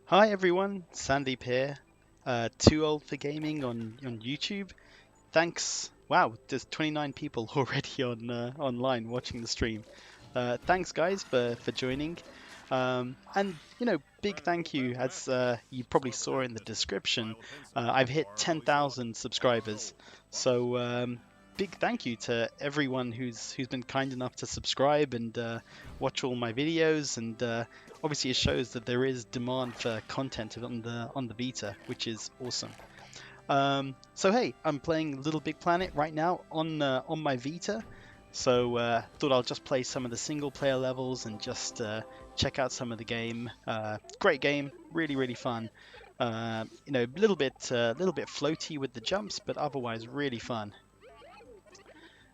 Hi everyone, Sandeep here. Too old for gaming on YouTube. Thanks. Wow, there's 29 people already on online watching the stream. Thanks guys for joining. And big thank you, as you probably saw in the description. I've hit 10,000 subscribers. So big thank you to everyone who's been kind enough to subscribe and watch all my videos. And obviously it shows that there is demand for content on the Vita, which is awesome. So hey, I'm playing Littlebigplanet right now on my Vita. So thought I'll just play some of the single player levels and just check out some of the game. Great game, really fun. A little bit floaty with the jumps, but otherwise really fun.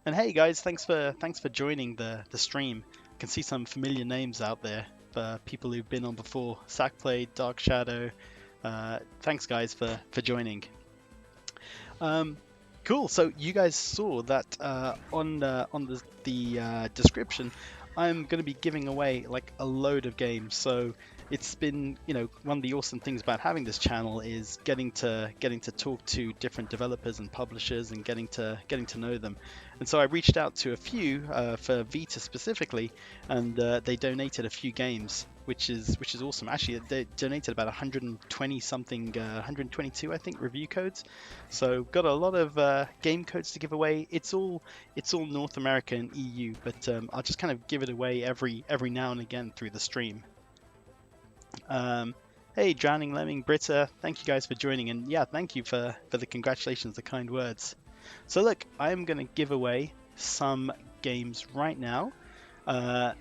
And hey guys, thanks for joining the stream. I can see some familiar names out there for people who've been on before. Sackplay, Dark Shadow. Thanks guys for joining. Cool. So you guys saw that on the description, I'm going to be giving away like a load of games. So it's been, one of the awesome things about having this channel is getting to talk to different developers and publishers and getting to know them. And so I reached out to a few for Vita specifically, and they donated a few games, which is awesome. Actually, they donated about 120 something, 122 I think review codes. So got a lot of game codes to give away. It's all North America and EU, but I'll just kind of give it away every now and again through the stream. Hey, Drowning Lemming, Britta, thank you guys for joining, and yeah, thank you for the congratulations, the kind words. So look, I'm going to give away some games right now.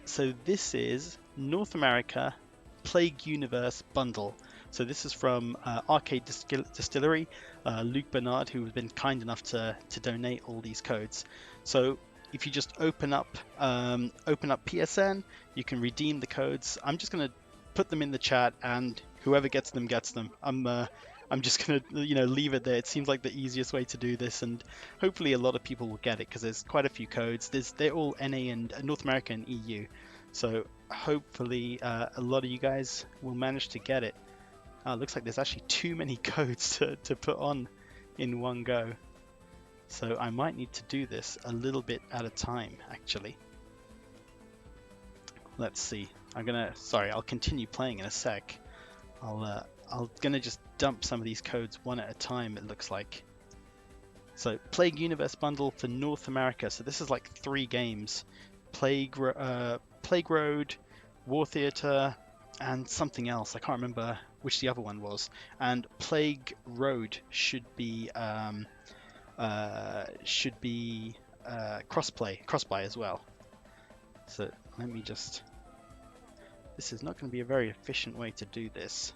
So this is North America Plague Universe Bundle. So this is from Arcade Distillery, Luke Bernard, who has been kind enough to donate all these codes. So if you just open up PSN, you can redeem the codes. I'm just going to put them in the chat, and whoever gets them gets them. I'm just gonna leave it there. It seems like the easiest way to do this, and hopefully a lot of people will get it because there's quite a few codes. They're all NA and North America and EU, so hopefully a lot of you guys will manage to get it. Looks like there's actually too many codes to put on in one go, so I might need to do this a little bit at a time actually. Let's see. I'll continue playing in a sec. I'm gonna just dump some of these codes one at a time, it looks like. So Plague Universe Bundle for North America. So this is like 3 games. Plague Road, War Theater, and something else. I can't remember which the other one was. And Plague Road should be crossplay as well. So let me just... This is not going to be a very efficient way to do this.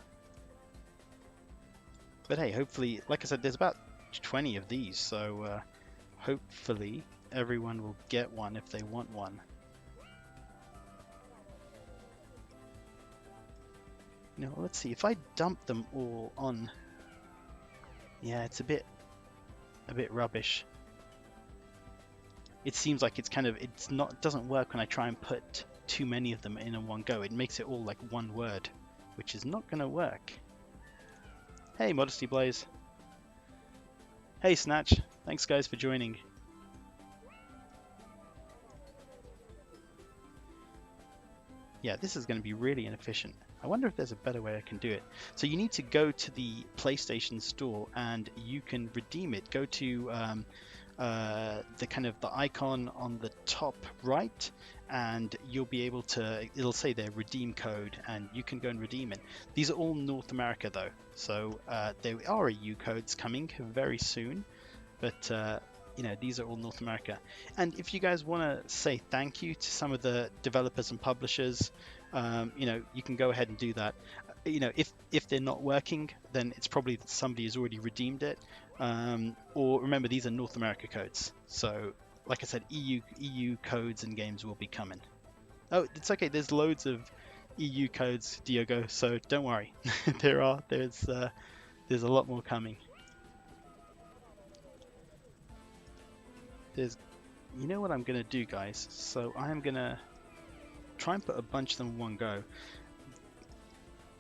But hey, hopefully, like I said, there's about 20 of these, so hopefully everyone will get one if they want one. Let's see, if I dump them all on... Yeah, it's a bit rubbish. It seems like it doesn't work when I try and put too many of them in one go. It makes it all like one word, which is not going to work. Hey, Modesty Blaze. Hey, Snatch. Thanks, guys, for joining. Yeah, this is going to be really inefficient. I wonder if there's a better way I can do it. So you need to go to the PlayStation Store and you can redeem it. Go to the icon on the top right, and you'll be able to, it'll say there redeem code, and you can go and redeem it. These are all North America though, so there are EU codes coming very soon, but these are all North America. And if you guys want to say thank you to some of the developers and publishers, you can go ahead and do that. If they're not working, then it's probably that somebody has already redeemed it. Or remember, these are North America codes. So, like I said, EU codes and games will be coming. Oh, it's okay. There's loads of EU codes, Diogo. So don't worry. There's a lot more coming. You know what I'm gonna do, guys? So I am gonna try and put a bunch of them in one go.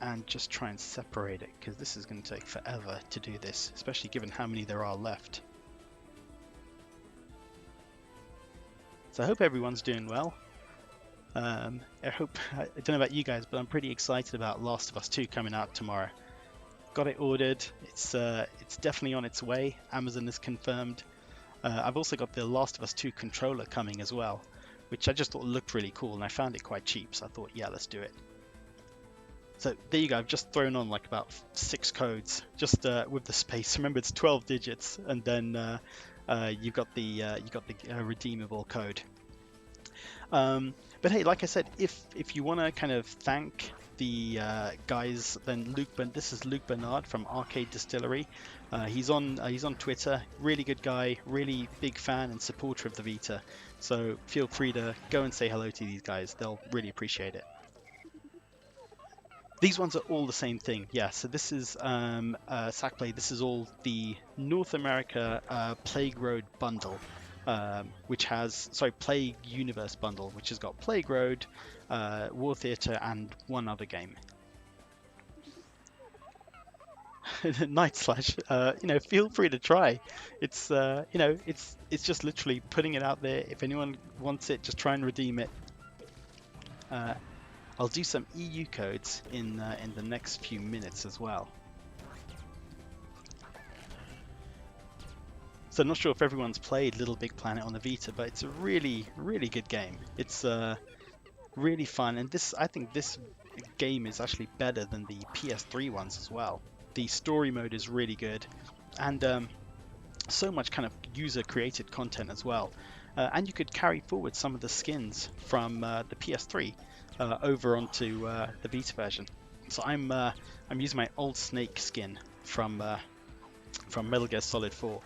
and just try and separate it, because this is going to take forever to do this, especially given how many there are left. So I hope everyone's doing well. I don't know about you guys, but I'm pretty excited about Last of Us 2 coming out tomorrow. Got it ordered. It's definitely on its way. Amazon has confirmed. I've also got the Last of Us 2 controller coming as well, which I just thought looked really cool, and I found it quite cheap, so I thought, yeah, let's do it. So there you go. I've just thrown on like about 6 codes just with the space. Remember, it's 12 digits, and then you've got the redeemable code. But hey, like I said, if you want to kind of thank the guys, then this is Luke Bernard from Arcade Distillery. He's on Twitter. Really good guy, really big fan and supporter of the Vita. So feel free to go and say hello to these guys. They'll really appreciate it. These ones are all the same thing. Yeah, so this is Sackplay. This is all the North America Plague Road bundle, which has, Plague Universe bundle, which has got Plague Road, War Theatre, and one other game. Night Slash, feel free to try. It's it's just literally putting it out there. If anyone wants it, just try and redeem it. I'll do some EU codes in the next few minutes as well. So I'm not sure if everyone's played Littlebigplanet on the Vita, but it's a really, really good game. It's really fun, and I think this game is actually better than the PS3 ones as well. The story mode is really good, and so much kind of user-created content as well. And you could carry forward some of the skins from the PS3 over onto the Vita version. So I'm using my old Snake skin from Metal Gear Solid 4.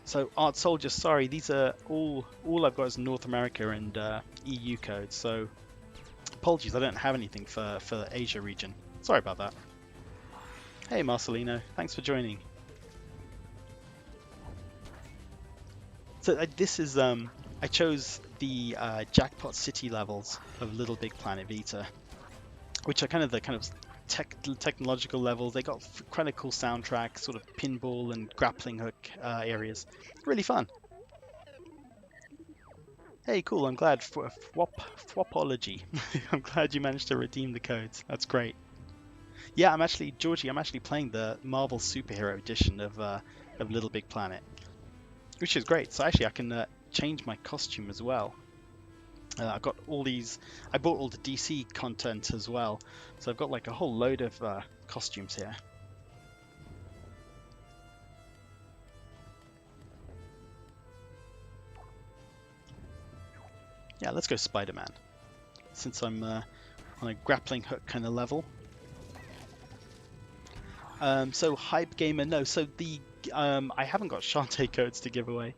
So Art Soldier, sorry, these are all I've got is North America and EU codes. So apologies, I don't have anything for the Asia region. Sorry about that. Hey Marcelino, thanks for joining. So this is I chose the Jackpot City levels of Littlebigplanet Vita, which are kind of the technological levels. They got quite a cool soundtrack, sort of pinball and grappling hook areas. Really fun. Hey, cool. I'm glad for Fwopology. I'm glad you managed to redeem the codes. That's great. Yeah, I'm actually playing the Marvel Superhero Edition of Littlebigplanet, which is great. So actually, I can change my costume as well. I've got all these. I bought all the DC content as well, so I've got like a whole load of costumes here. Yeah, let's go Spider-Man, since I'm on a grappling hook kind of level. So Hype Gamer, no. So the I haven't got Shantae codes to give away.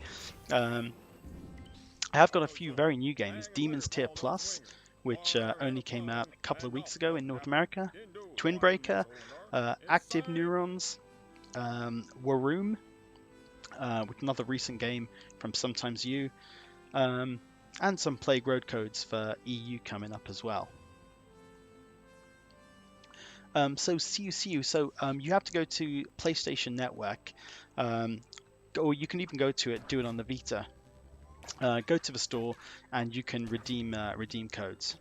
I have got a few very new games. Demon's Tier Plus, which only came out a couple of weeks ago in North America. Twin Breaker, Active Neurons, Waroom, with another recent game from Sometimes You, and some Plague Road codes for EU coming up as well. So see you. So you have to go to PlayStation Network, or you can even do it on the Vita. Go to the store and you can redeem codes.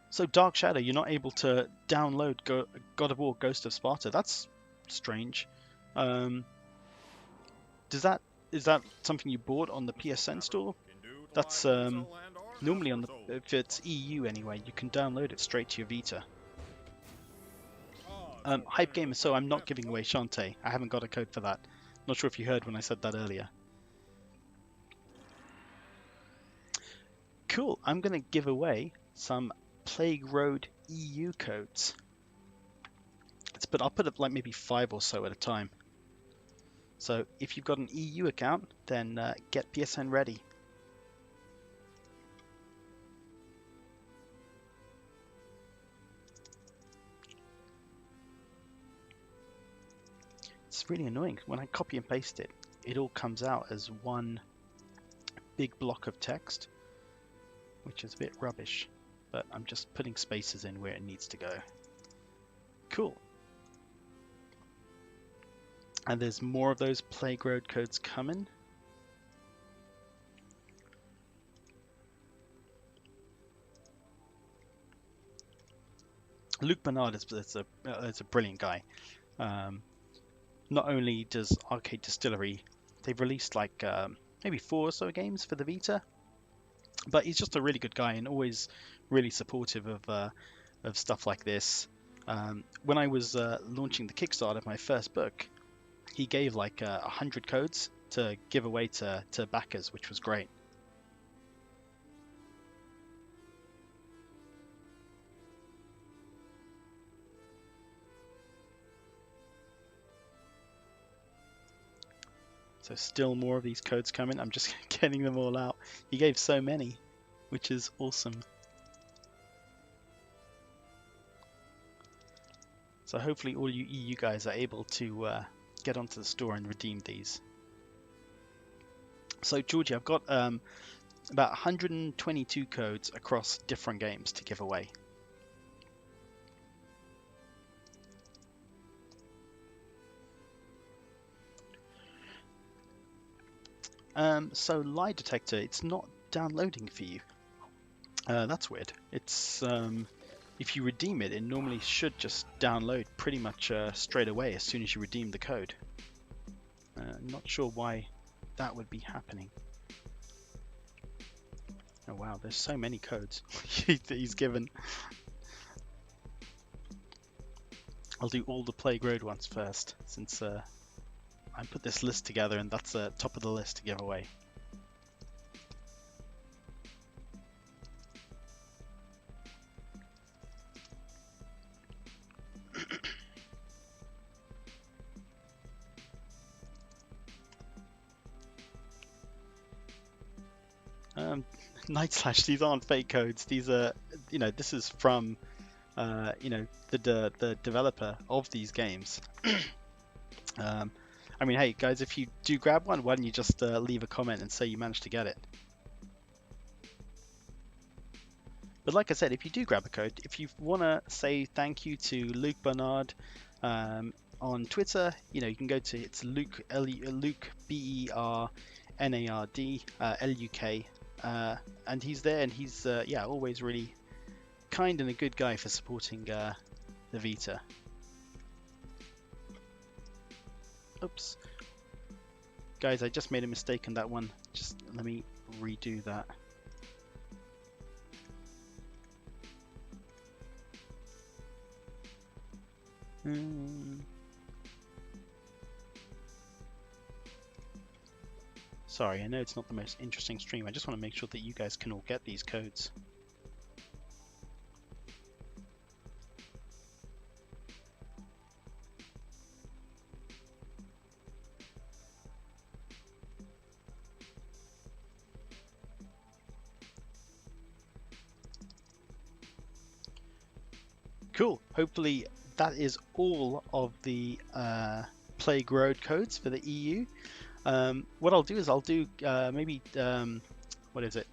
So Dark Shadow, you're not able to download God of War Ghost of Sparta. That's strange. Is that something you bought on the PSN store? That's normally on if it's EU anyway, you can download it straight to your Vita. Hype Gamer, so I'm not giving away Shantae. I haven't got a code for that. Not sure if you heard when I said that earlier. Cool, I'm going to give away some Plague Road EU codes. I'll put up like maybe 5 or so at a time. So if you've got an EU account, then get PSN ready. It's really annoying. When I copy and paste it, it all comes out as one big block of text, which is a bit rubbish. But I'm just putting spaces in where it needs to go. Cool. And there's more of those playground codes coming. Luke Bernard is a brilliant guy. Not only does Arcade Distillery, they've released like maybe 4 or so games for the Vita, but he's just a really good guy and always really supportive of stuff like this. When I was launching the Kickstarter of my first book, he gave like 100 codes to give away to backers, which was great. So still more of these codes coming. I'm just getting them all out. He gave so many, which is awesome. So hopefully all you EU guys are able to get onto the store and redeem these. So Georgie, I've got about 122 codes across different games to give away. So lie detector, it's not downloading for you. That's weird. It's if you redeem it, it normally should just download pretty much straight away as soon as you redeem the code. Not sure why that would be happening. Oh wow, there's so many codes that he's given. I'll do all the Plague Road ones first, since I put this list together and that's top of the list to give away. Night Slash, these aren't fake codes. These are, you know, this is from, you know, the developer of these games. I mean, hey guys, if you do grab one, why don't you just leave a comment and say you managed to get it? But like I said, if you do grab a code, if you want to say thank you to Luke Bernard on Twitter, you know, you can go to, it's Luke, Luke Bernard LUK, and he's there, and he's yeah, always really kind and a good guy for supporting the Vita. Oops, guys, I just made a mistake on that one. Just let me redo that. Sorry, I know it's not the most interesting stream. I just want to make sure that you guys can all get these codes. Cool. Hopefully that is all of the Plague Road codes for the EU. What I'll do is I'll do maybe what is it?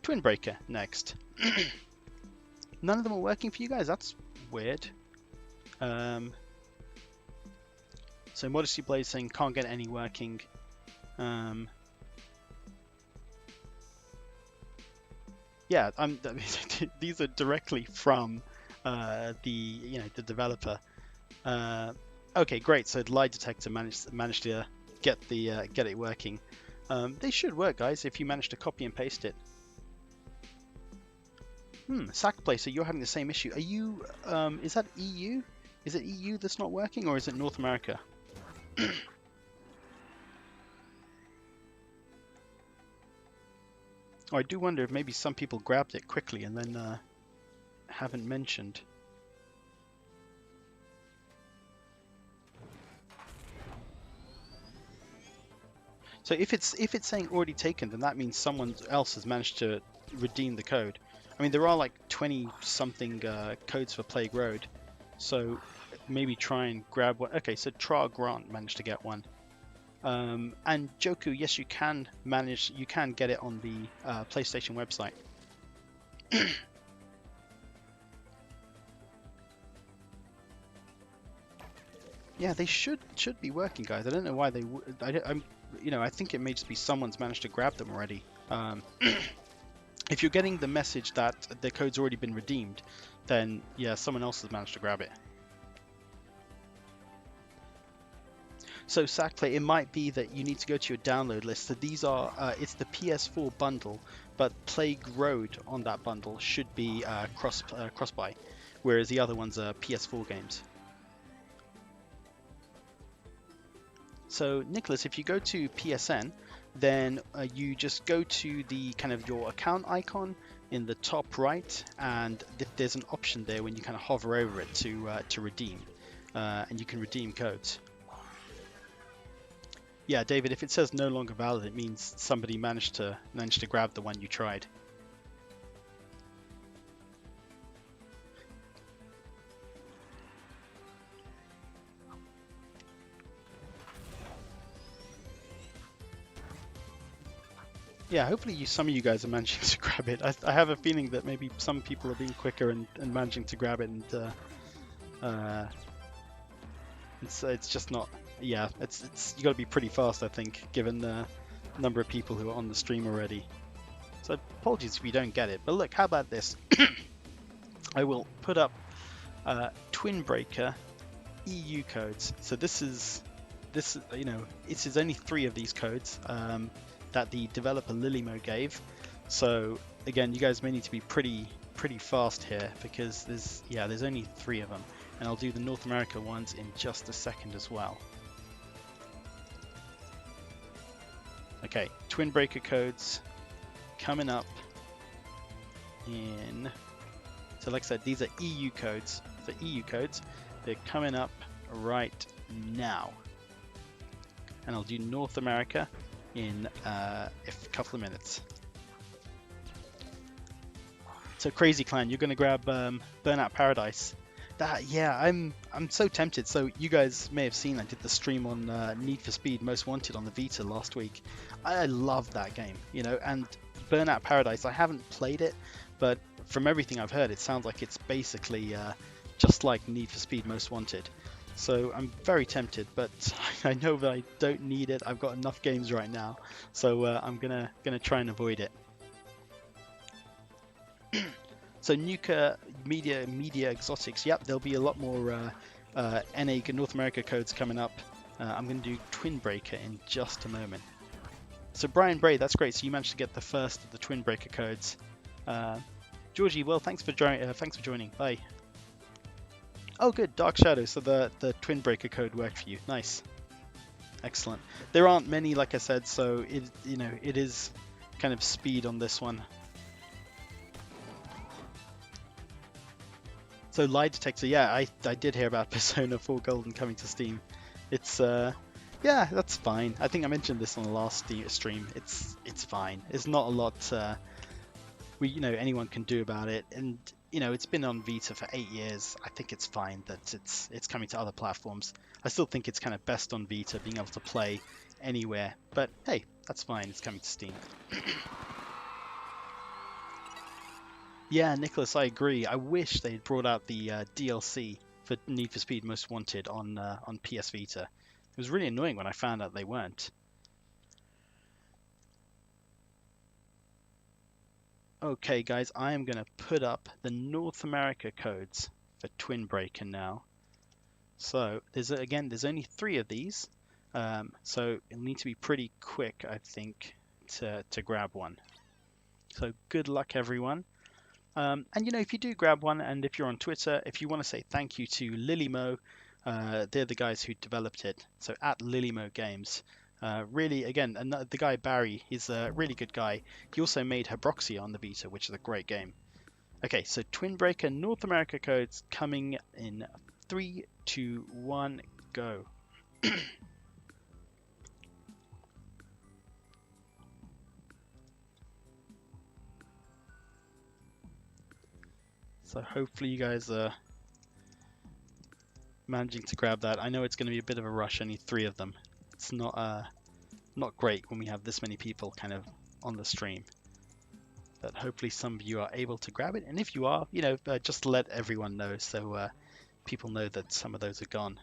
Twin Breaker next. None of them are working for you guys. That's weird. So Modesty Blaze saying can't get any working. Yeah, these are directly from the developer. Okay, great. So the lie detector managed to get it working. They should work, guys, if you manage to copy and paste it. Sackplacer, you're having the same issue. Are you? Is that EU? Is it EU that's not working, or is it North America? Oh, I do wonder if maybe some people grabbed it quickly and then haven't mentioned. So if it's saying already taken, then that means someone else has managed to redeem the code. I mean, there are like 20 something codes for Plague Road, so maybe try and grab one. Okay, so Tra Grant managed to get one. And Joku, yes, you can get it on the PlayStation website. Yeah, they should be working, guys. I don't know why they would. I think it may just be someone's managed to grab them already. If you're getting the message that the code's already been redeemed, then yeah, someone else has managed to grab it. So Sackplay, it might be that you need to go to your download list. So these are, it's the PS4 bundle, but Plague Road on that bundle should be cross-buy, whereas the other ones are PS4 games. So Nicholas, if you go to PSN, then you just go to the kind of your account icon in the top right, and there's an option there when you kind of hover over it to redeem, and you can redeem codes. Yeah, David, if it says no longer valid, it means somebody managed to grab the one you tried. Yeah, hopefully some of you guys are managing to grab it. I have a feeling that maybe some people are being quicker and managing to grab it, and it's just not. Yeah, it's you got to be pretty fast, I think, given the number of people who are on the stream already. So apologies if you don't get it. But look, how about this? I will put up Twinbreaker EU codes. So this is it is only 3 of these codes that the developer Lilimo gave. So again, you guys may need to be pretty fast here, because there's only 3 of them, and I'll do the North America ones in just a second as well. Okay, Twinbreaker codes coming up in. So like I said, these are EU codes. So EU codes, they're coming up right now. And I'll do North America in a couple of minutes. So Crazy Clan, you're gonna grab Burnout Paradise. I'm so tempted. So you guys may have seen I did the stream on Need for Speed Most Wanted on the Vita last week. I love that game, and Burnout Paradise, I haven't played it, but from everything I've heard, it sounds like it's basically just like Need for Speed Most Wanted. So I'm very tempted, but I know that I don't need it. I've got enough games right now, so I'm gonna try and avoid it. So Nuka Media Exotics, yep, there'll be a lot more NA North America codes coming up. I'm going to do Twinbreaker in just a moment. So Brian Bray, that's great. So you managed to get the first of the Twinbreaker codes. Georgie, well, thanks for joining. Bye. Oh, good, Dark Shadow. So the Twinbreaker code worked for you. Nice, excellent. There aren't many, like I said, so it is kind of speed on this one. So Lie Detector, yeah, I did hear about Persona 4 Golden coming to Steam. It's yeah, that's fine. I think I mentioned this on the last stream. It's fine. It's not a lot anyone can do about it, and it's been on Vita for 8 years. I think it's fine that it's coming to other platforms. I still think it's kind of best on Vita, being able to play anywhere. But hey, that's fine. It's coming to Steam. Yeah, Nicholas, I agree. I wish they'd brought out the DLC for Need for Speed Most Wanted on PS Vita. It was really annoying when I found out they weren't. Okay, guys, I am going to put up the North America codes for Twinbreaker now. So there's only 3 of these, so you'll need to be pretty quick, I think, to grab one. So good luck, everyone. And if you do grab one, and if you're on Twitter, if you want to say thank you to Lilimo, they're the guys who developed it. So at Lilimo Games, really, again, the guy Barry, he's a really good guy. He also made Hebroxia on the Vita, which is a great game. Okay, so Twinbreaker North America codes coming in 3, 2, 1, go. So hopefully you guys are managing to grab that. I know it's going to be a bit of a rush. I need 3 of them. It's not great when we have this many people kind of on the stream. But hopefully some of you are able to grab it. And if you are, just let everyone know so people know that some of those are gone.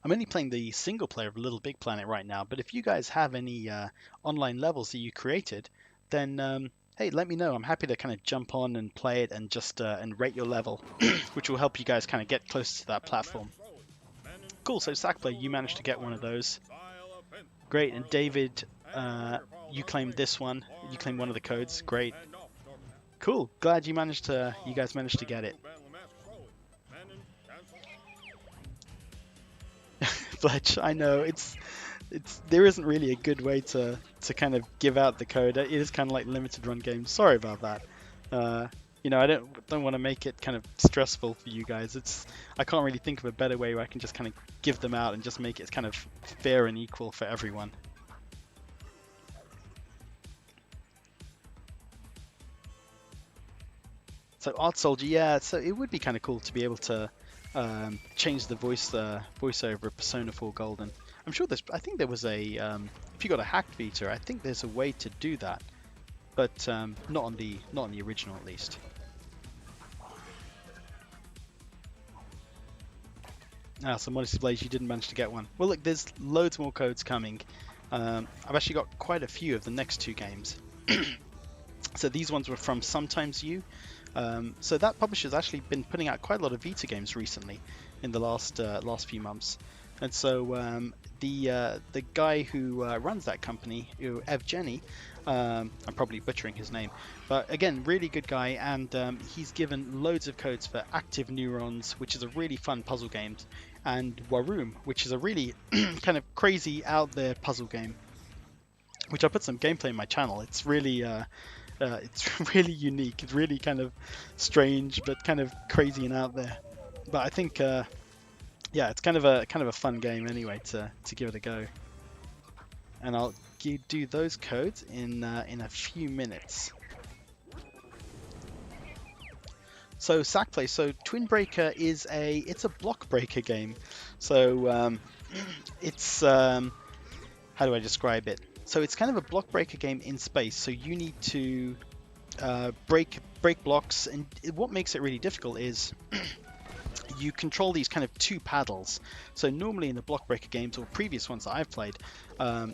I'm only playing the single player of Littlebigplanet right now, but if you guys have any online levels that you created, then hey, let me know. I'm happy to kind of jump on and play it and just and rate your level, which will help you guys kind of get close to that platform. Cool, so Sackplay, you managed to get one of those. Great, and David, you claimed this one. You claimed one of the codes. Great. Cool, glad you guys managed to get it. Fletch, I know there isn't really a good way to kind of give out the code. It is kind of like limited run games. Sorry about that. I don't want to make it kind of stressful for you guys. I can't really think of a better way where I can just kind of give them out and just make it kind of fair and equal for everyone. So Art Soldier, yeah. So it would be kind of cool to be able to change the voiceover of Persona 4 Golden. I'm sure I think there was if you got a hacked Vita, I think there's a way to do that, but not on the original at least. So Modesty Blaze, you didn't manage to get one. Well, look, there's loads more codes coming. I've actually got quite a few of the next 2 games. So these ones were from Sometimes You. So that publisher's actually been putting out quite a lot of Vita games recently in the last few months. And so the guy who runs that company, Evgeny, I'm probably butchering his name, but again, really good guy, and he's given loads of codes for Active Neurons, which is a really fun puzzle game, and Waroom, which is a really kind of crazy out there puzzle game, which I put some gameplay in my channel. It's really unique. It's really kind of strange, but kind of crazy and out there. But I think, yeah, it's kind of a fun game anyway to give it a go. And I'll do those codes in a few minutes. So Sackplay, so Twin Breaker it's a block breaker game. So it's how do I describe it? So it's kind of a block breaker game in space. So you need to break blocks, and what makes it really difficult is you control these kind of 2 paddles. So normally in the block breaker games or previous ones that I've played,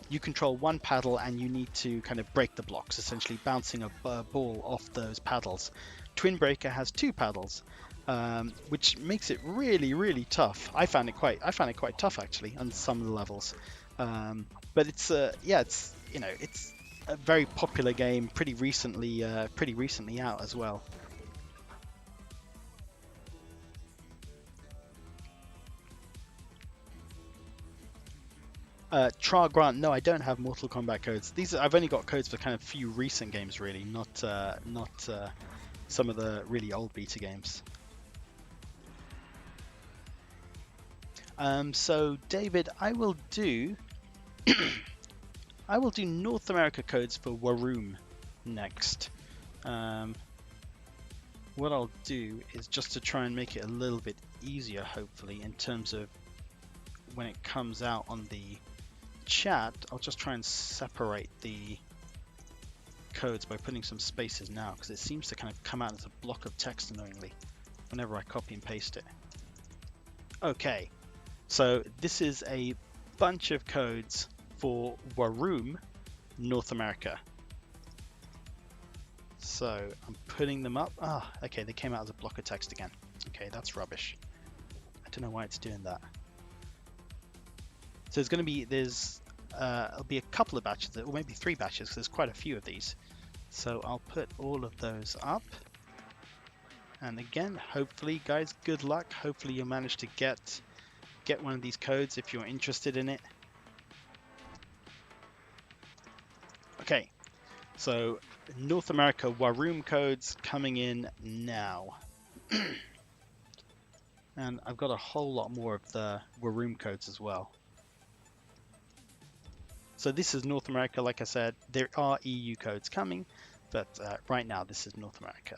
you control 1 paddle and you need to kind of break the blocks, essentially bouncing a ball off those paddles. Twin Breaker has 2 paddles, which makes it really, really tough. I found it quite tough actually on some of the levels. But it's it's a very popular game, pretty recently out as well. Tra Grant, no, I don't have Mortal Kombat codes. I've only got codes for kind of few recent games, really, not some of the really old Vita games. So David, I will do North America codes for Waroom next. What I'll do is just to try and make it a little bit easier, hopefully, in terms of when it comes out on the chat, I'll just try and separate the codes by putting some spaces now, because it seems to kind of come out as a block of text annoyingly whenever I copy and paste it. Okay, so this is a bunch of codes for Waroom North America. So I'm putting them up. Okay, they came out as a block of text again. Okay, that's rubbish. I don't know why it's doing that. So it'll be a couple of batches, or maybe 3 batches, because there's quite a few of these. So I'll put all of those up. And again, hopefully, guys, good luck. Hopefully you'll manage to get one of these codes if you're interested in it. Okay, so North America Waroom codes coming in now. And I've got a whole lot more of the Waroom codes as well. So this is North America. Like I said, there are EU codes coming, but right now this is North America.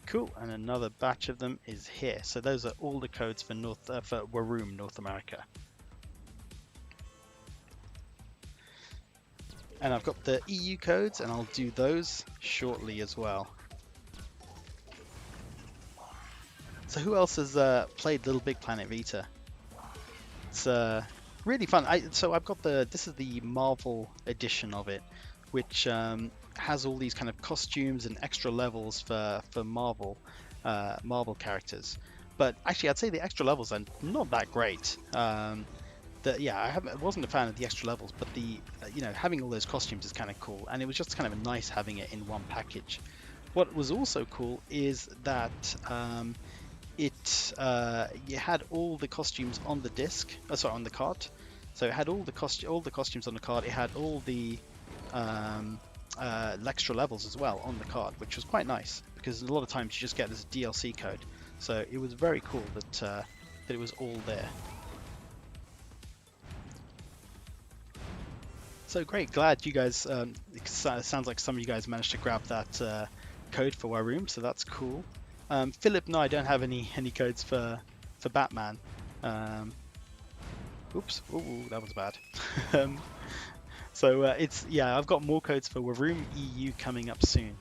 Cool, and another batch of them is here. So those are all the codes for Waroom, North America. And I've got the EU codes, and I'll do those shortly as well. So who else has played Littlebigplanet Vita? It's really fun. So I've got this is the Marvel edition of it, which has all these kind of costumes and extra levels for Marvel characters. But actually, I'd say the extra levels are not that great. I wasn't a fan of the extra levels, but the having all those costumes is kind of cool, and it was just kind of nice having it in one package. What was also cool is that you had all the costumes on the disc, on the card. So it had all the costumes on the card. It had all the extra levels as well on the card, which was quite nice because a lot of times you just get this DLC code. So it was very cool that it was all there. So great, glad you guys. It sounds like some of you guys managed to grab that code for Waroom, so that's cool. Philip and I don't have any codes for Batman. Oops, ooh, that was bad. So I've got more codes for Waroom EU coming up soon.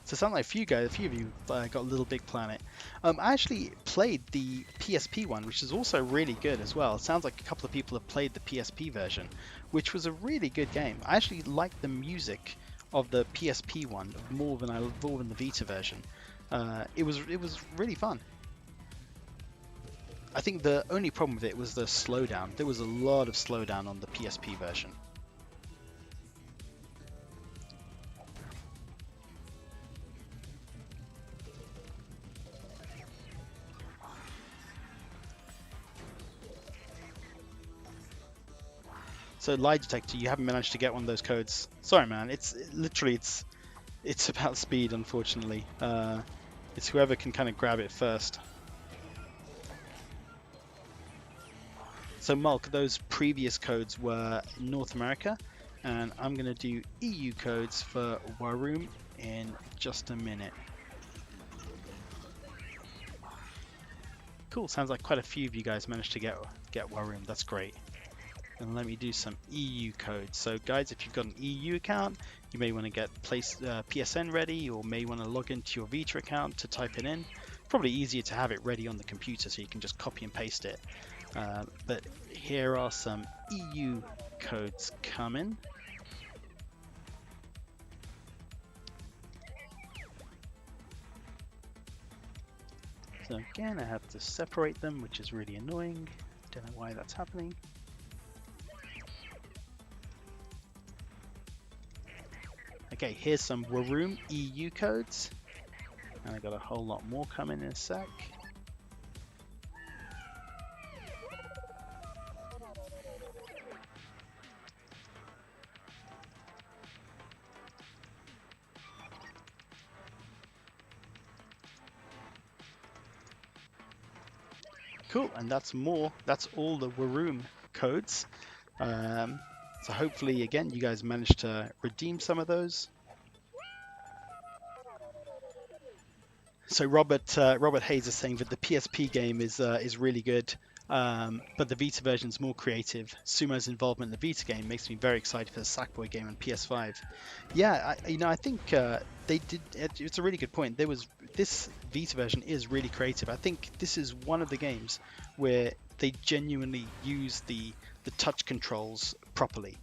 So it sounds like a few of you got Littlebigplanet. I actually played the PSP one, which is also really good as well. It sounds like a couple of people have played the PSP version, which was a really good game. I actually liked the music of the PSP one more than the Vita version. It was really fun. I think the only problem with it was the slowdown. There was a lot of slowdown on the PSP version. So lie detector, you haven't managed to get one of those codes. Sorry, man. It's about speed, unfortunately. It's whoever can kind of grab it first. So Mulk, those previous codes were North America, and I'm going to do EU codes for Waroom in just a minute. Cool, sounds like quite a few of you guys managed to get Waroom. That's great. And let me do some EU codes. So guys, if you've got an EU account, you may want to get PSN ready, or may want to log into your Vita account to type it in. Probably easier to have it ready on the computer so you can just copy and paste it. But here are some EU codes coming. So again, I have to separate them, which is really annoying. Don't know why that's happening. Okay, here's some Waroom EU codes, and I got a whole lot more coming in a sec. Cool, and that's all the Waroom codes. So hopefully, again, you guys managed to redeem some of those. So Robert Hayes is saying that the PSP game is really good, but the Vita version is more creative. Sumo's involvement in the Vita game makes me very excited for the Sackboy game on PS5. Yeah, I think they did. It's a really good point. This Vita version is really creative. I think this is one of the games where they genuinely use the touch controls properly.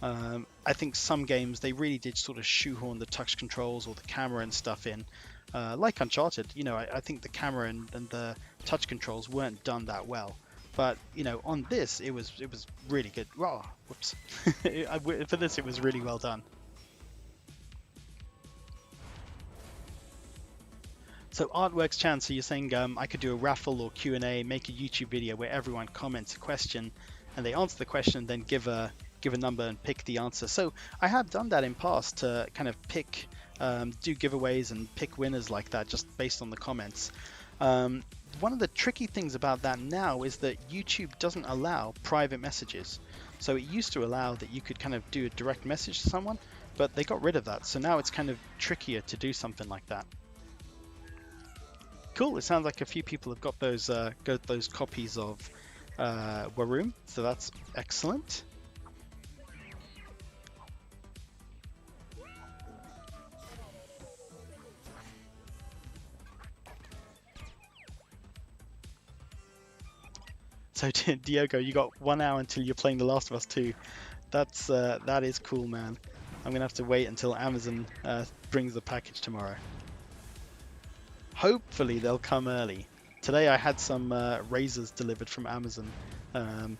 I think some games they really did sort of shoehorn the touch controls or the camera and stuff in. Like Uncharted, I think the camera and the touch controls weren't done that well. But on this, it was really good. Oh, whoops! For this, it was really well done. So Artworks Chan, so you're saying I could do a raffle or Q&A, make a YouTube video where everyone comments a question and they answer the question, then give a number and pick the answer. So I have done that in past to kind of pick, do giveaways and pick winners like that just based on the comments. One of the tricky things about that now is that YouTube doesn't allow private messages. So it used to allow that you could kind of do a direct message to someone, but they got rid of that. So now it's kind of trickier to do something like that. Cool. It sounds like a few people have got those copies of Waroom, so that's excellent. So Diogo, you got 1 hour until you're playing The Last of Us 2. That is cool, man. I'm gonna have to wait until Amazon brings the package tomorrow. Hopefully they'll come early. Today I had some razors delivered from Amazon,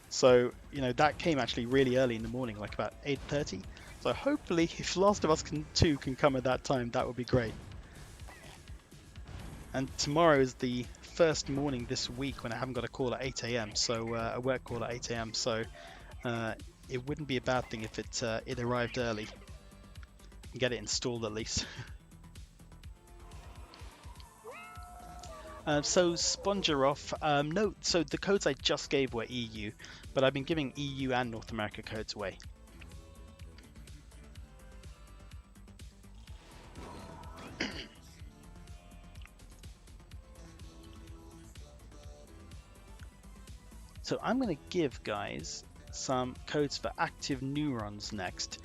so that came actually really early in the morning, like about 8:30. So hopefully, if Last of Us 2 can come at that time, that would be great. And tomorrow is the first morning this week when I haven't got a call at 8 a.m. So a work call at 8 a.m. So it wouldn't be a bad thing if it arrived early and get it installed at least. So Spongerov, no, so the codes I just gave were EU, but I've been giving EU and North America codes away. So I'm going to give guys some codes for active neurons next.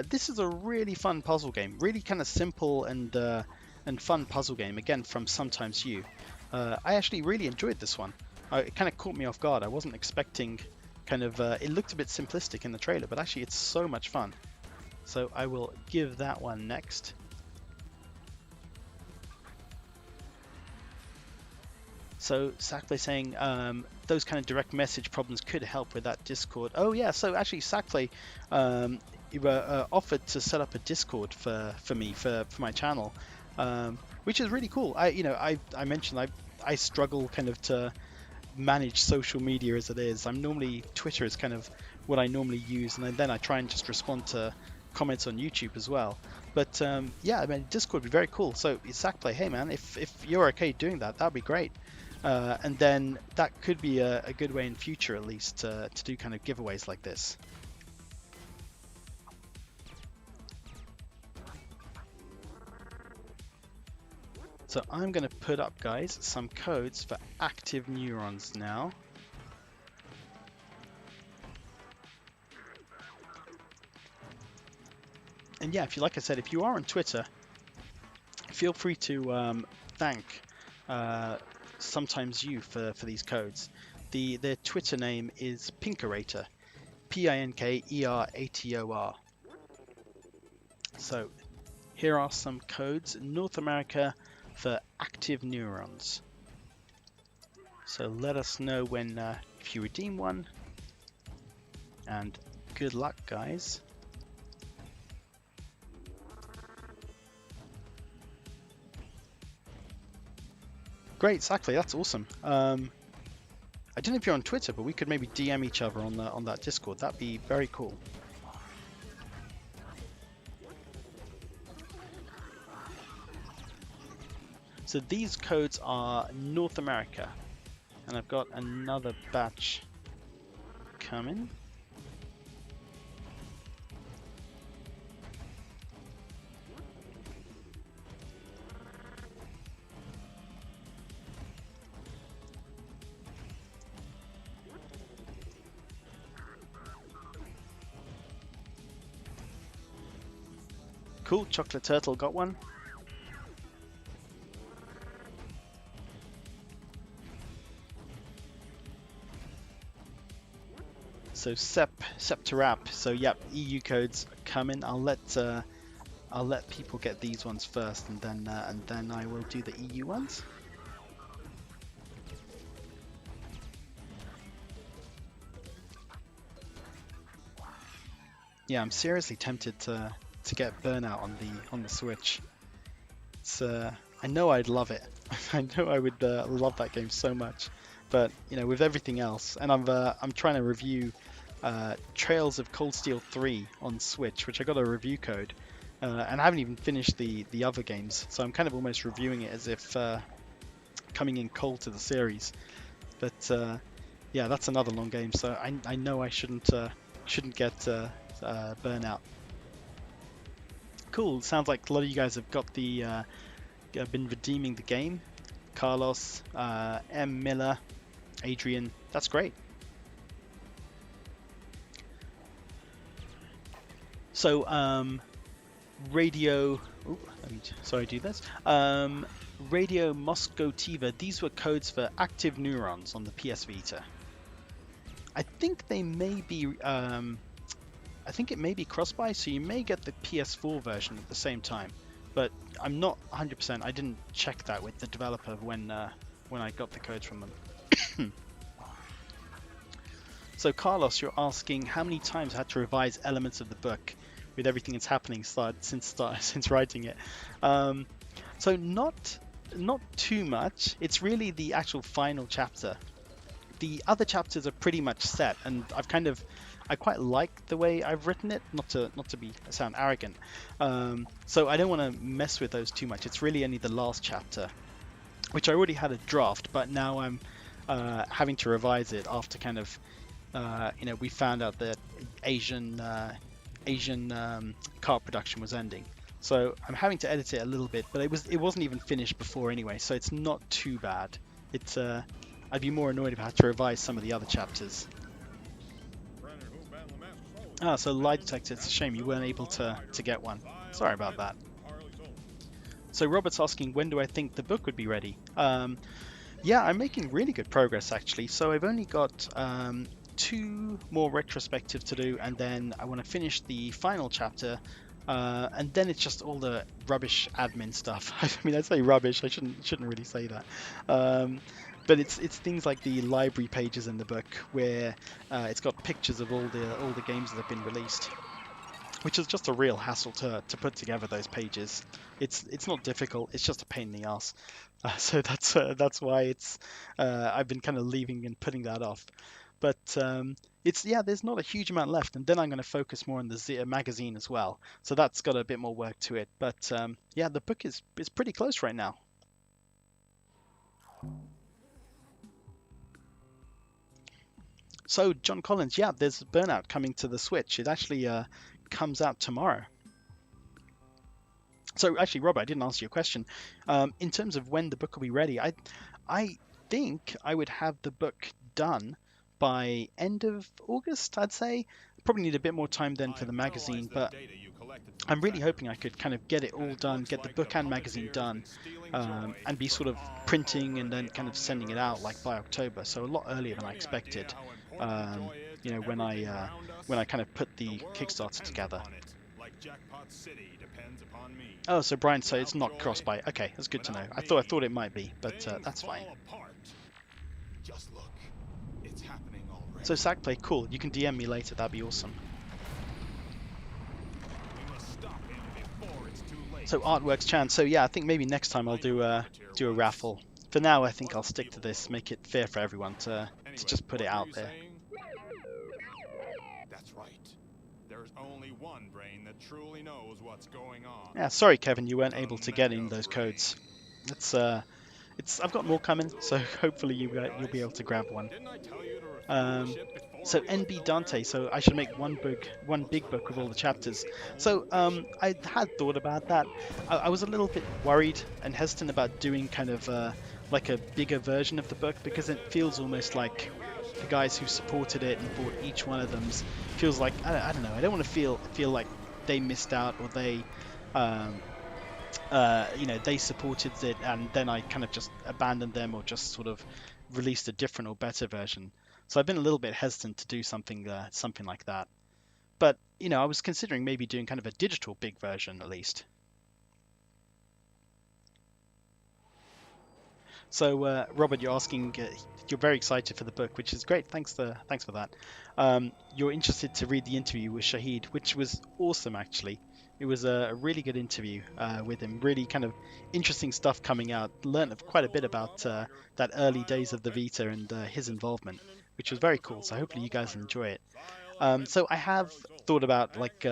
This is a really fun puzzle game, really kind of simple and fun puzzle game, again from Sometimes You. I actually really enjoyed this one. It kind of caught me off guard. I wasn't expecting it looked a bit simplistic in the trailer, but actually it's so much fun. So I will give that one next. So Sackplay saying those kind of direct message problems could help with that Discord. Oh yeah, so actually Sackplay offered to set up a Discord for me for my channel. Which is really cool. I mentioned I struggle kind of to manage social media as it is. Twitter is kind of what I normally use, and then I try and just respond to comments on YouTube as well. But yeah, I mean Discord would be very cool. So Sackplay, hey man, if you're okay doing that, that'd be great. And then that could be a good way in future at least to do kind of giveaways like this. So I'm going to put up, guys, some codes for active neurons now. And yeah, like I said, if you are on Twitter, feel free to thank Sometimes You for these codes. Their Twitter name is Pinkerator, Pinkerator. So here are some codes. North America for active neurons. So let us know when if you redeem one, and good luck, guys. Great, exactly. That's awesome. I don't know if you're on Twitter, but we could maybe DM each other on that Discord. That'd be very cool. So these codes are North America, and I've got another batch coming. Cool, Chocolate Turtle got one. So Septarap. So yep, EU codes coming. I'll let people get these ones first, and then I will do the EU ones. Yeah, I'm seriously tempted to get Burnout on the Switch. It's I know I'd love it. I know I would love that game so much. But you know, with everything else, and I'm trying to review Trails of Cold Steel 3 on Switch, which I got a review code, and I haven't even finished the other games, so I'm kind of almost reviewing it as if coming in cold to the series. But yeah, that's another long game, so I know I shouldn't get burnout. Cool. Sounds like a lot of you guys have got the been redeeming the game. Carlos, M. Miller, Adrian. That's great. So Radio. Oh, sorry, do this. Radio Moscotiva. These were codes for active neurons on the PS Vita. I think they may be. I think it may be cross-buy, so you may get the PS4 version at the same time. But I'm not 100%. I didn't check that with the developer when I got the codes from them. So Carlos, you're asking how many times I had to revise elements of the book with everything that's happening since writing it. So not too much. It's really the actual final chapter. The other chapters are pretty much set, and I quite like the way I've written it. Not to sound arrogant. So I don't want to mess with those too much. It's really only the last chapter, which I already had a draft, but now I'm having to revise it after kind of we found out that Asian car production was ending. So I'm having to edit it a little bit, but it wasn't even finished before anyway, so it's not too bad. It's I'd be more annoyed if I had to revise some of the other chapters. Ah, so lie detector. It's a shame you weren't able to get one. Sorry about that. So Robert's asking, when do I think the book would be ready? Yeah, I'm making really good progress actually. So I've only got 2 more retrospectives to do, and then I want to finish the final chapter, and then it's just all the rubbish admin stuff. I mean, I say rubbish. I shouldn't really say that. But it's things like the library pages in the book where it's got pictures of all the games that have been released, which is just a real hassle to put together those pages. It's not difficult. It's just a pain in the ass. So that's why I've been kind of leaving and putting that off. But there's not a huge amount left, and then I'm going to focus more on the magazine as well. So that's got a bit more work to it. But the book is pretty close right now. So John Collins, yeah, there's Burnout coming to the Switch. It actually comes out tomorrow. So actually, Robert, I didn't answer your question. In terms of when the book will be ready, I think I would have the book done by end of August, I'd say. Probably need a bit more time then for the magazine, but I'm really hoping I could kind of get it all done, get the book and magazine done, and be sort of printing and then kind of sending it out like by October, so a lot earlier than I expected. When I kind of put the Kickstarter together. Oh, so Brian, so it's not cross-buy. Okay, that's good to know. I thought it might be, but that's fine. So Sackplay, cool. You can DM me later. That'd be awesome. So Artworks Chan. So yeah, I think maybe next time I'll do a raffle. For now, I think I'll stick to this. Make it fair for everyone to just put it out there. That's right. There's only one brain that truly knows what's going on. Yeah, sorry, Kevin, you weren't able to get in those codes. I've got more coming, so hopefully you'll be able to grab one. So NB Dante, so I should make one big book with all the chapters. So I had thought about that. I was a little bit worried and hesitant about doing kind of like a bigger version of the book, because it feels almost like the guys who supported it and bought each one of them feels like, I don't know, I don't want to feel like they missed out, or they they supported it and then I kind of just abandoned them, or just sort of released a different or better version. So I've been a little bit hesitant to do something like that. But I was considering maybe doing kind of a digital big version at least. So Robert, you're asking, you're very excited for the book, which is great. Thanks for that. You're interested to read the interview with Shahid, which was awesome actually. It was a really good interview with him. Really kind of interesting stuff coming out. Learned quite a bit about that early days of the Vita and his involvement, which was very cool. So hopefully you guys enjoy it. So I have thought about like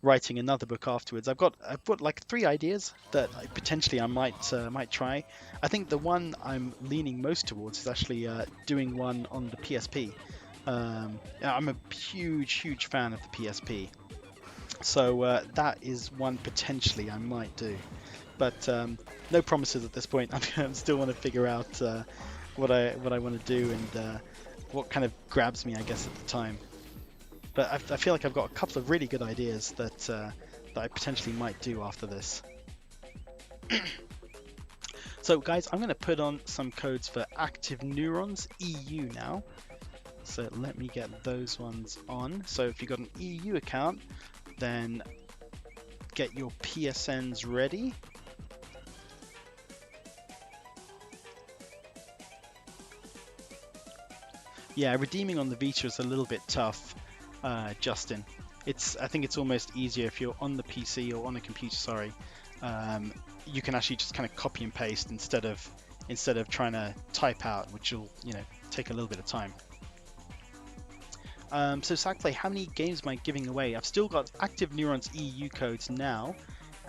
writing another book afterwards. I've got like 3 ideas that potentially I might try. I think the one I'm leaning most towards is actually doing one on the PSP. I'm a huge fan of the PSP. So that is one potentially I might do, but no promises at this point. I still want to figure out what I want to do and what kind of grabs me, I guess, at the time. But I feel like I've got a couple of really good ideas that I potentially might do after this. So guys, I'm going to put on some codes for Active Neurons EU now. So let me get those ones on. So if you've got an EU account, then get your PSNs ready. Yeah, redeeming on the Vita is a little bit tough, Justin. I think it's almost easier if you're on the PC or on a computer, sorry. You can actually just kind of copy and paste instead of trying to type out, which will, take a little bit of time. So Sackplay, how many games am I giving away? I've still got Active Neurons EU codes now,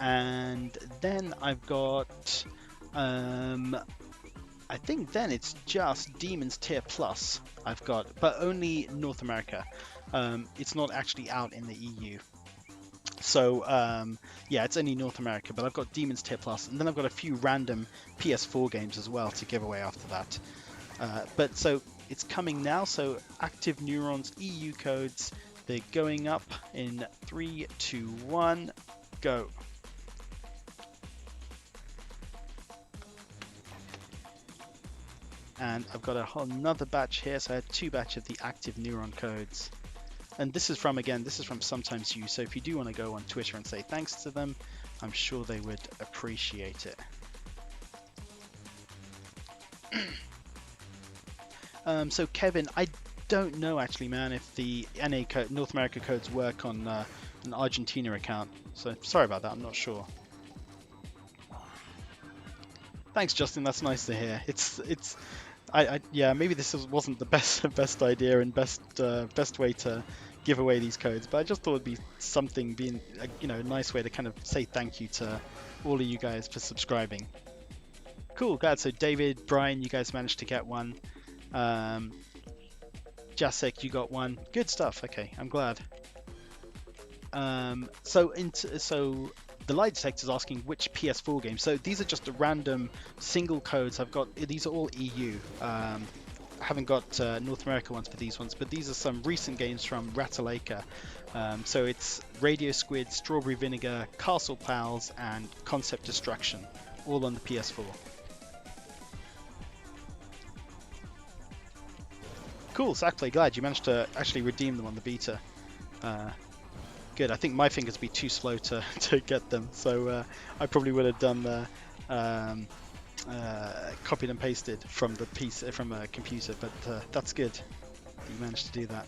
and then I've got, I think then it's just Demon's Tier Plus I've got, but only North America. It's not actually out in the EU. So yeah, it's only North America, but I've got Demon's Tier Plus, and then I've got a few random PS4 games as well to give away after that. But so it's coming now, so Active Neurons EU codes, they're going up in 3, 2, 1, go. And I've got another batch here, so I had 2 batches of the Active Neuron codes. And this is from Sometimes You, so if you do want to go on Twitter and say thanks to them, I'm sure they would appreciate it. So Kevin, I don't know actually, man, if the NA North America codes work on an Argentina account. So sorry about that, I'm not sure. Thanks, Justin. That's nice to hear. Yeah, maybe this wasn't the best idea and best way to give away these codes, but I just thought it'd be something, being a nice way to kind of say thank you to all of you guys for subscribing. Cool, glad. So David, Brian, you guys managed to get one. Jacek, you got one. Good stuff. Okay, I'm glad. So the lie detector is asking which PS4 game. So these are just a random single codes. I've got these are all EU. I haven't got North America ones for these ones, but these are some recent games from Ratalaika. So it's Radio Squid, Strawberry Vinegar, Castle Pals, and Concept Destruction, all on the PS4. Cool, Sackplay, glad you managed to actually redeem them on the Vita. Good, I think my fingers would be too slow to get them, so I probably would have done the copied and pasted from the PC, from a computer, but that's good that you managed to do that.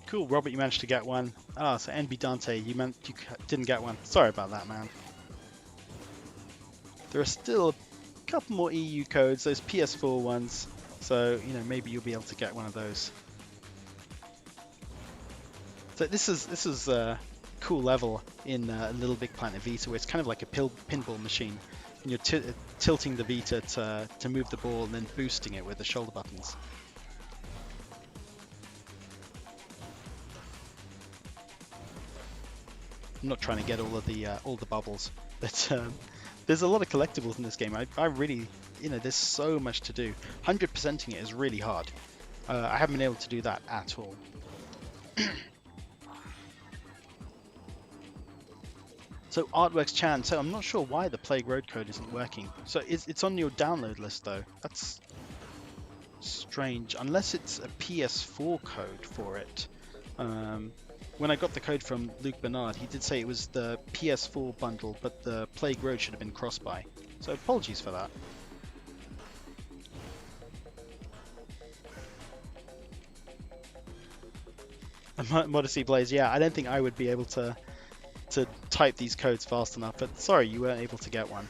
Cool, Robert, you managed to get one. Ah, so NB Dante, you didn't get one. Sorry about that, man. There are still a couple more EU codes, those PS4 ones. So, maybe you'll be able to get one of those. So this is a cool level in Littlebigplanet Vita, where it's kind of like a pinball machine. And you're tilting the Vita to move the ball and then boosting it with the shoulder buttons. I'm not trying to get all the bubbles, but there's a lot of collectibles in this game. I really, there's so much to do. 100%ing it is really hard. I haven't been able to do that at all. So Artworks Chan, so I'm not sure why the Plague Road code isn't working. So it's on your download list though. That's strange, unless it's a PS4 code for it. When I got the code from Luke Bernard, he did say it was the PS4 bundle, but the Plague Road should have been cross-buy. So apologies for that. Modesty Blaze, yeah, I don't think I would be able to type these codes fast enough, but sorry you weren't able to get one.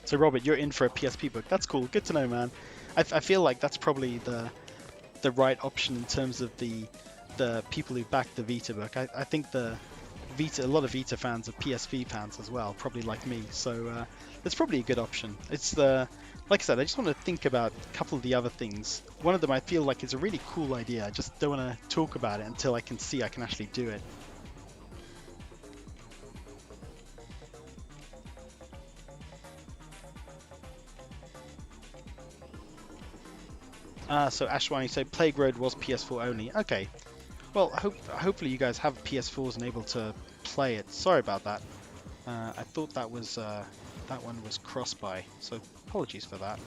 So Robert, you're in for a PSP book. That's cool. Good to know, man. I feel like that's probably the right option in terms of the people who back the Vita book. I think the Vita, a lot of Vita fans are PSV fans as well, probably like me. So it's probably a good option. It's like I said, I just want to think about a couple of the other things. One of them I feel like is a really cool idea. I just don't want to talk about it until I can see I can actually do it. So Ashwani, so Plague Road was PS4 only. Okay. Well, hopefully you guys have PS4s and able to play it. Sorry about that. I thought that was that one was cross-buy, so apologies for that.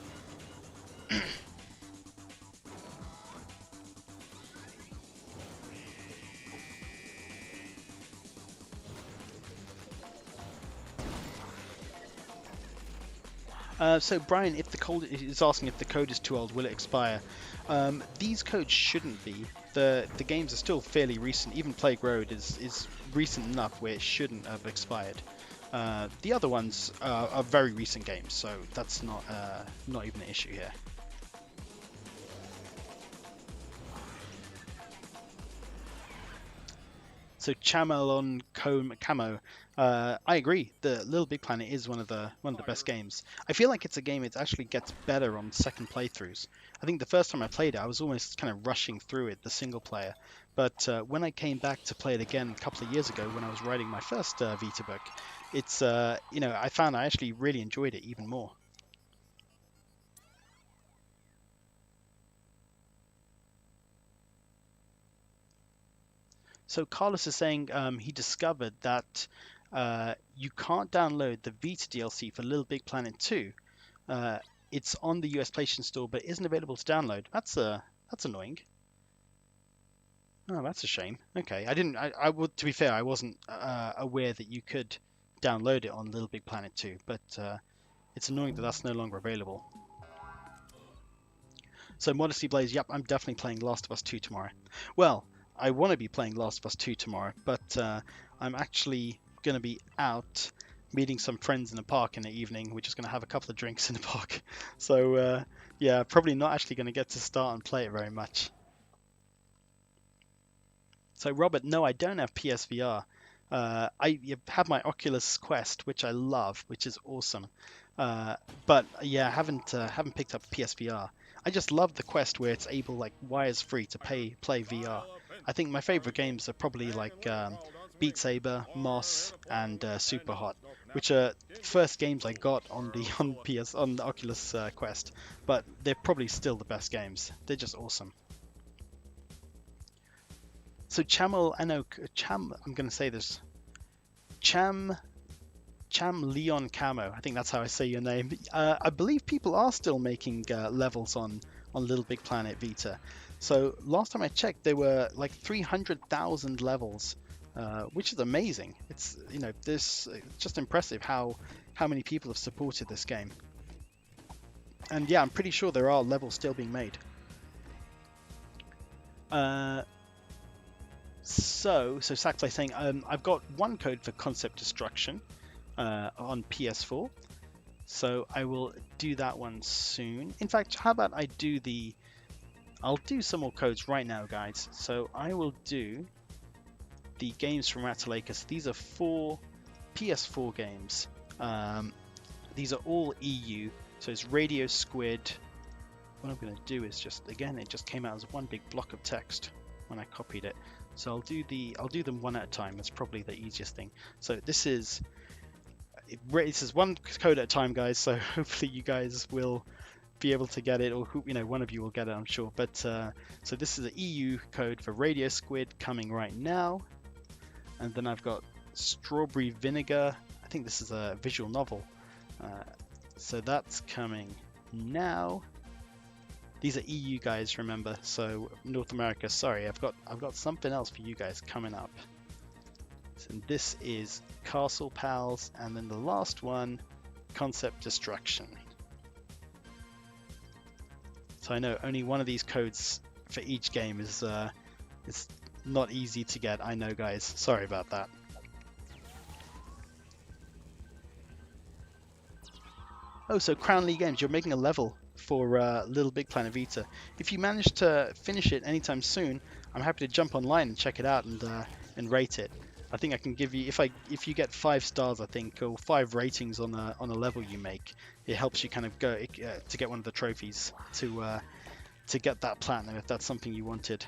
So Brian, if the code is asking if the code is too old, will it expire? These codes shouldn't be. The games are still fairly recent. Even Plague Road is recent enough where it shouldn't have expired. The other ones are very recent games, so that's not even an issue here. So Chamelon Camo, I agree. The Littlebigplanet is one of the best games. I feel like it's a game it actually gets better on second playthroughs. I think the first time I played it, I was almost kind of rushing through it, the single player. But when I came back to play it again a couple of years ago, when I was writing my first Vita book, it's I found I actually really enjoyed it even more. So Carlos is saying he discovered that you can't download the Vita DLC for Littlebigplanet 2. It's on the US PlayStation Store, but isn't available to download. That's annoying. Oh, that's a shame. Okay, I would. To be fair, I wasn't aware that you could download it on Littlebigplanet 2, but it's annoying that that's no longer available. So Modesty Blaze, yep, I'm definitely playing Last of Us 2 tomorrow. Well, I want to be playing Last of Us 2 tomorrow, but I'm actually going to be out meeting some friends in the park in the evening. We're just going to have a couple of drinks in the park. So yeah, probably not actually going to get to start and play it very much. So Robert, no, I don't have PSVR. I have my Oculus Quest, which I love, which is awesome. But yeah, I haven't picked up PSVR. I just love the Quest where it's able, like, wires free to play VR. I think my favorite games are probably like Beat Saber, Moss, and Super Hot, which are first games I got on the Oculus Quest. But they're probably still the best games. They're just awesome. So I'm going to say this. Cham Leon Camo. I think that's how I say your name. I believe people are still making levels on Littlebigplanet Vita. So last time I checked, there were like 300,000 levels, which is amazing. It's it's just impressive how many people have supported this game. And yeah, I'm pretty sure there are levels still being made. So Sackplay saying I've got one code for Concept Destruction on PS4, so I will do that one soon. In fact, how about I'll do some more codes right now, guys. So I will do the games from Ratalakas. These are 4 PS4 games. These are all EU, so it's Radio Squid. What I'm going to do is it just came out as one big block of text when I copied it. So I'll do them one at a time. That's probably the easiest thing. So this is one code at a time, guys. So hopefully you guys will be able to get it, or one of you will get it, I'm sure. But so this is the EU code for Radio Squid coming right now, and then I've got Strawberry Vinegar. I think this is a visual novel. So that's coming now. These are EU guys, remember, so North America. Sorry, I've got something else for you guys coming up. And this is Castle Pals, and then the last one, Concept Destruction. So I know only one of these codes for each game is not easy to get. I know, guys. Sorry about that. Oh, so Crown League Games, you're making a level for Littlebigplanet Vita. If you manage to finish it anytime soon, I'm happy to jump online and check it out and rate it. I think I can give you, if you get 5 stars, I think, or 5 ratings on a level you make, it helps you kind of go to get one of the trophies to get that platinum if that's something you wanted.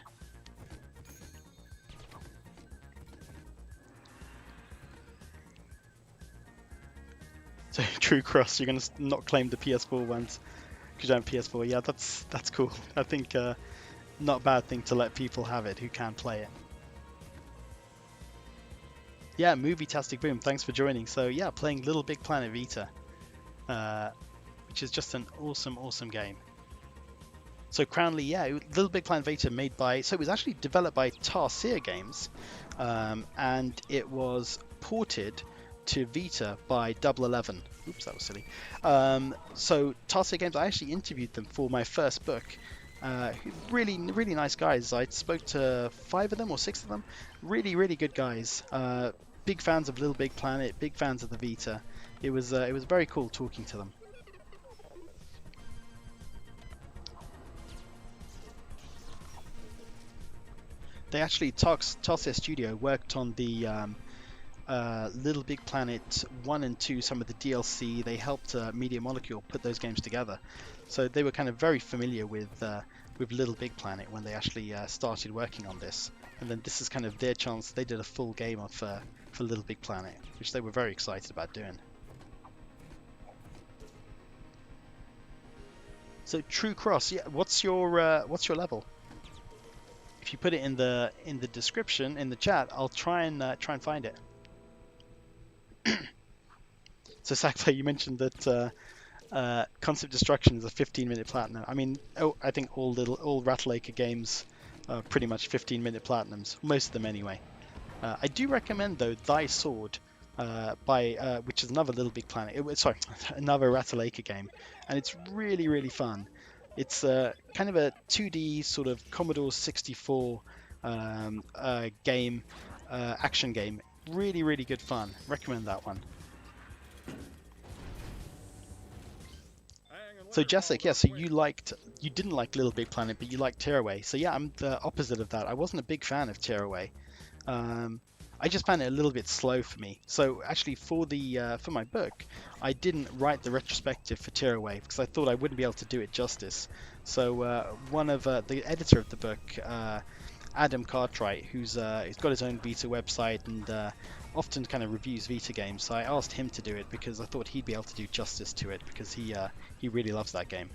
So True Cross, you're gonna not claim the PS4 ones because you have PS4. Yeah, that's cool. I think not a bad thing to let people have it who can play it. Yeah, Movie-tastic Boom, thanks for joining. So yeah, playing Littlebigplanet Vita, which is just an awesome game. So Crownley, yeah, Littlebigplanet Vita made by, so it was actually developed by Tarsier Games, and it was ported to Vita by Double 11. Oops, that was silly. So Tarsier Games, I actually interviewed them for my first book. Really nice guys. I spoke to 5 of them or 6 of them. Really good guys. Big fans of Littlebigplanet, big fans of the Vita. It was very cool talking to them. They actually, Tarsier Studio worked on the Littlebigplanet 1 and 2, some of the DLC. They helped Media Molecule put those games together. So they were kind of very familiar with Littlebigplanet when they actually started working on this. And then this is kind of their chance. They did a full game of for Littlebigplanet, which they were very excited about doing. So True Cross, yeah. What's your level? If you put it in the description in the chat, I'll try and find it. So Sackplay, you mentioned that Concept Destruction is a 15-minute platinum. I mean, I think all Ratalaker games are pretty much 15-minute platinums, most of them anyway. I do recommend though Thy Sword, which is another Littlebigplanet. Sorry, another Ratalaker game, and it's really fun. It's kind of a 2D sort of Commodore 64 game, action game. Really good fun. Recommend that one. So Jessic, yeah, so you didn't like Littlebigplanet, but you liked Tearaway. So yeah, I'm the opposite of that. I wasn't a big fan of Tearaway. I just found it a little bit slow for me. So actually, for my book, I didn't write the retrospective for Tearaway because I thought I wouldn't be able to do it justice. So one of the editor of the book, Adam Cartwright, he's got his own Vita website and often kind of reviews Vita games. So I asked him to do it because I thought he'd be able to do justice to it because he really loves that game.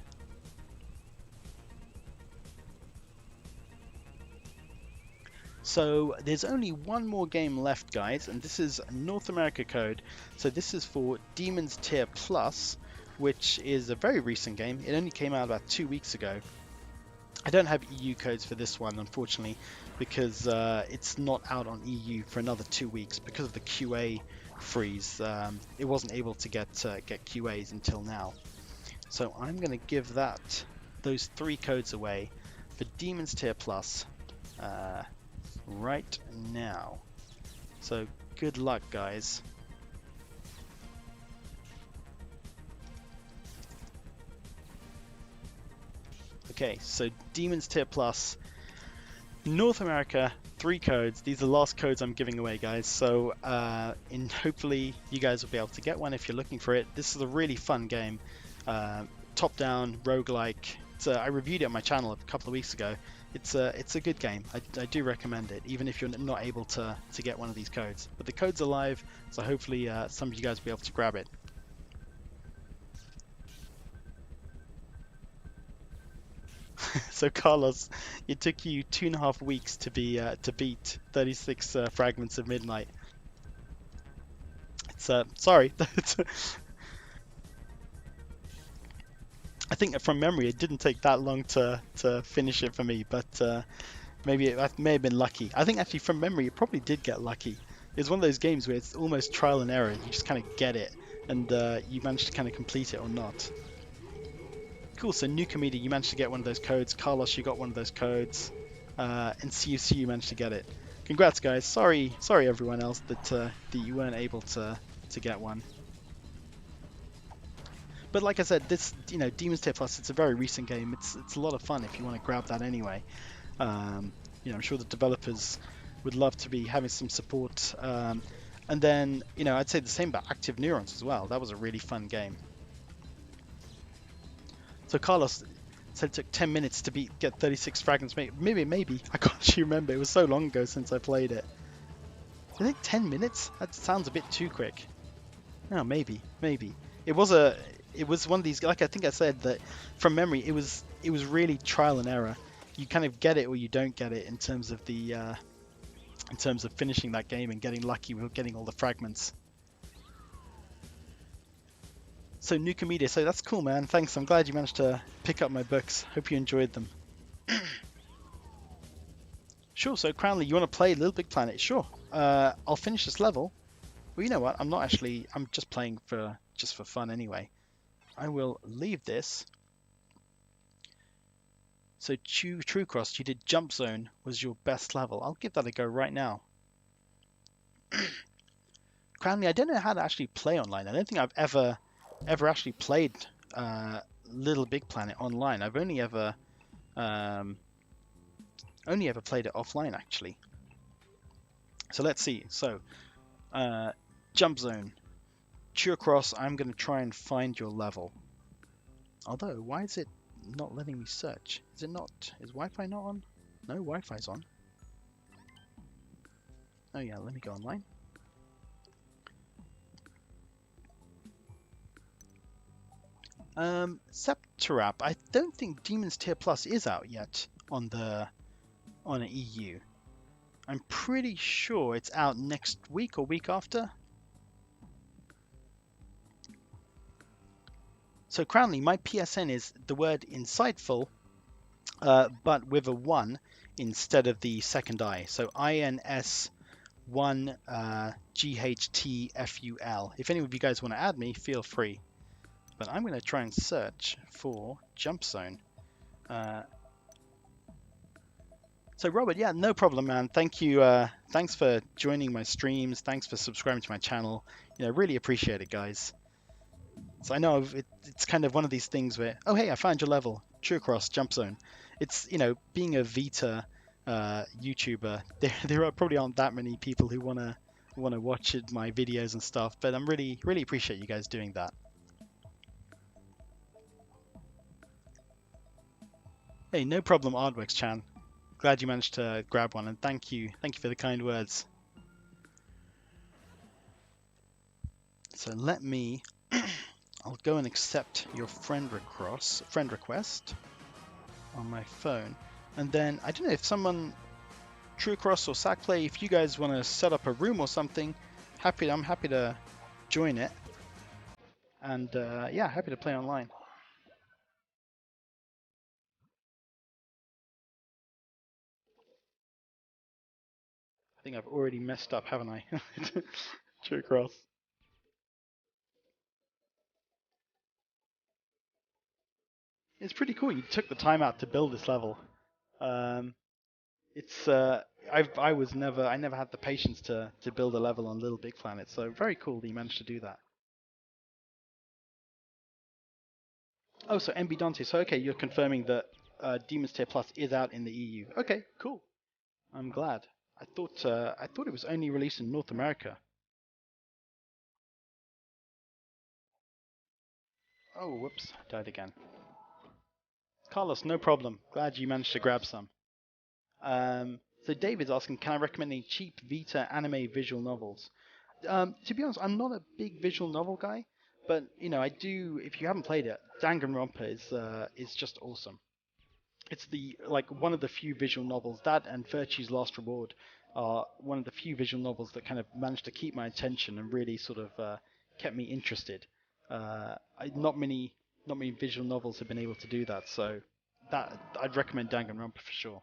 So there's only one more game left, guys, and this is North America code. So this is for Demon's Tier Plus, which is a very recent game. It only came out about 2 weeks ago. I don't have EU codes for this one, unfortunately, because it's not out on EU for another 2 weeks because of the QA freeze. It wasn't able to get QAs until now. So I'm going to give those 3 codes away for Demon's Tier Plus right now. So good luck, guys. Okay, so Demon's Tier Plus, North America, 3 codes. These are the last codes I'm giving away, guys. So hopefully you guys will be able to get one if you're looking for it. This is a really fun game, top-down roguelike. I reviewed it on my channel a couple of weeks ago. It's a good game. I do recommend it, even if you're not able to get one of these codes. But the codes are live, so hopefully some of you guys will be able to grab it. So Carlos, it took you 2.5 weeks to beat 36 Fragments of Midnight. It's sorry. I think from memory it didn't take that long to finish it for me, but maybe I may have been lucky. I think actually from memory it probably did get lucky. It's one of those games where it's almost trial and error. You just kind of get it, and you manage to kind of complete it or not. Cool. So New Comedian, you managed to get one of those codes. Carlos, you got one of those codes, and CUC, you managed to get it. Congrats, guys. Sorry everyone else that you weren't able to get one. But like I said, this Demon's Tier Plus, it's a very recent game. It's a lot of fun if you want to grab that anyway. I'm sure the developers would love to be having some support. And then I'd say the same about Active Neurons as well. That was a really fun game. So Carlos said it took 10 minutes to get 36 fragments. Maybe I can't actually remember. It was so long ago since I played it. I think 10 minutes? That sounds a bit too quick. No, maybe. It was one of these, like I think I said, that from memory it was really trial and error. You kind of get it or you don't get it in terms of finishing that game and getting lucky with getting all the fragments. So New Comedia, so that's cool, man. Thanks. I'm glad you managed to pick up my books. Hope you enjoyed them. Sure. So Crownley, you want to play Littlebigplanet? Sure. I'll finish this level. Well, you know what? I'm not actually. I'm just playing for fun anyway. I will leave this. So True Cross, you did Jump Zone was your best level. I'll give that a go right now. Crownley, I don't know how to actually play online. I don't think I've ever actually played Littlebigplanet online. I've only ever played it offline actually. So let's see. So Jump Zone, True Cross. I'm going to try and find your level. Although, why is it not letting me search? Is it not? Is Wi-Fi not on? No, Wi-Fi's on. Oh yeah, let me go online. Septirap, I don't think Demon's Tier Plus is out yet on an EU. I'm pretty sure it's out next week or week after. So Crownley, my PSN is the word insightful, but with a 1 instead of the second I. So INS1 GHTFUL. If any of you guys want to add me, feel free. But I'm going to try and search for Jump Zone. So Robert, yeah, no problem, man. Thank you. Thanks for joining my streams. Thanks for subscribing to my channel. Really appreciate it, guys. So I know it's kind of one of these things where, oh hey, I found your level. True Cross, Jump Zone. It's being a Vita YouTuber, there probably aren't that many people who wanna watch my videos and stuff. But I'm really appreciate you guys doing that. Hey, no problem, Ardworks Chan. Glad you managed to grab one, and thank you for the kind words. So let me, I'll go and accept your friend request on my phone, and then I don't know if someone, True Cross or Sackplay, if you guys want to set up a room or something, I'm happy to join it, and yeah, happy to play online. I think I've already messed up, haven't I? True Cross. It's pretty cool. You took the time out to build this level. It's I never had the patience to build a level on Littlebigplanet, so very cool that you managed to do that. Oh, so MB Dante. So okay, you're confirming that Demon's Tier Plus is out in the EU. Okay, cool. I'm glad. I thought it was only released in North America. Oh, whoops, died again. Carlos, no problem. Glad you managed to grab some. So David's asking, can I recommend any cheap Vita anime visual novels? To be honest, I'm not a big visual novel guy, but I do. If you haven't played it, Danganronpa is just awesome. It's one of the few visual novels, that and Virtue's Last Reward are one of the few visual novels that kind of managed to keep my attention and really sort of kept me interested. Not many visual novels have been able to do that, so that I'd recommend Danganronpa for sure.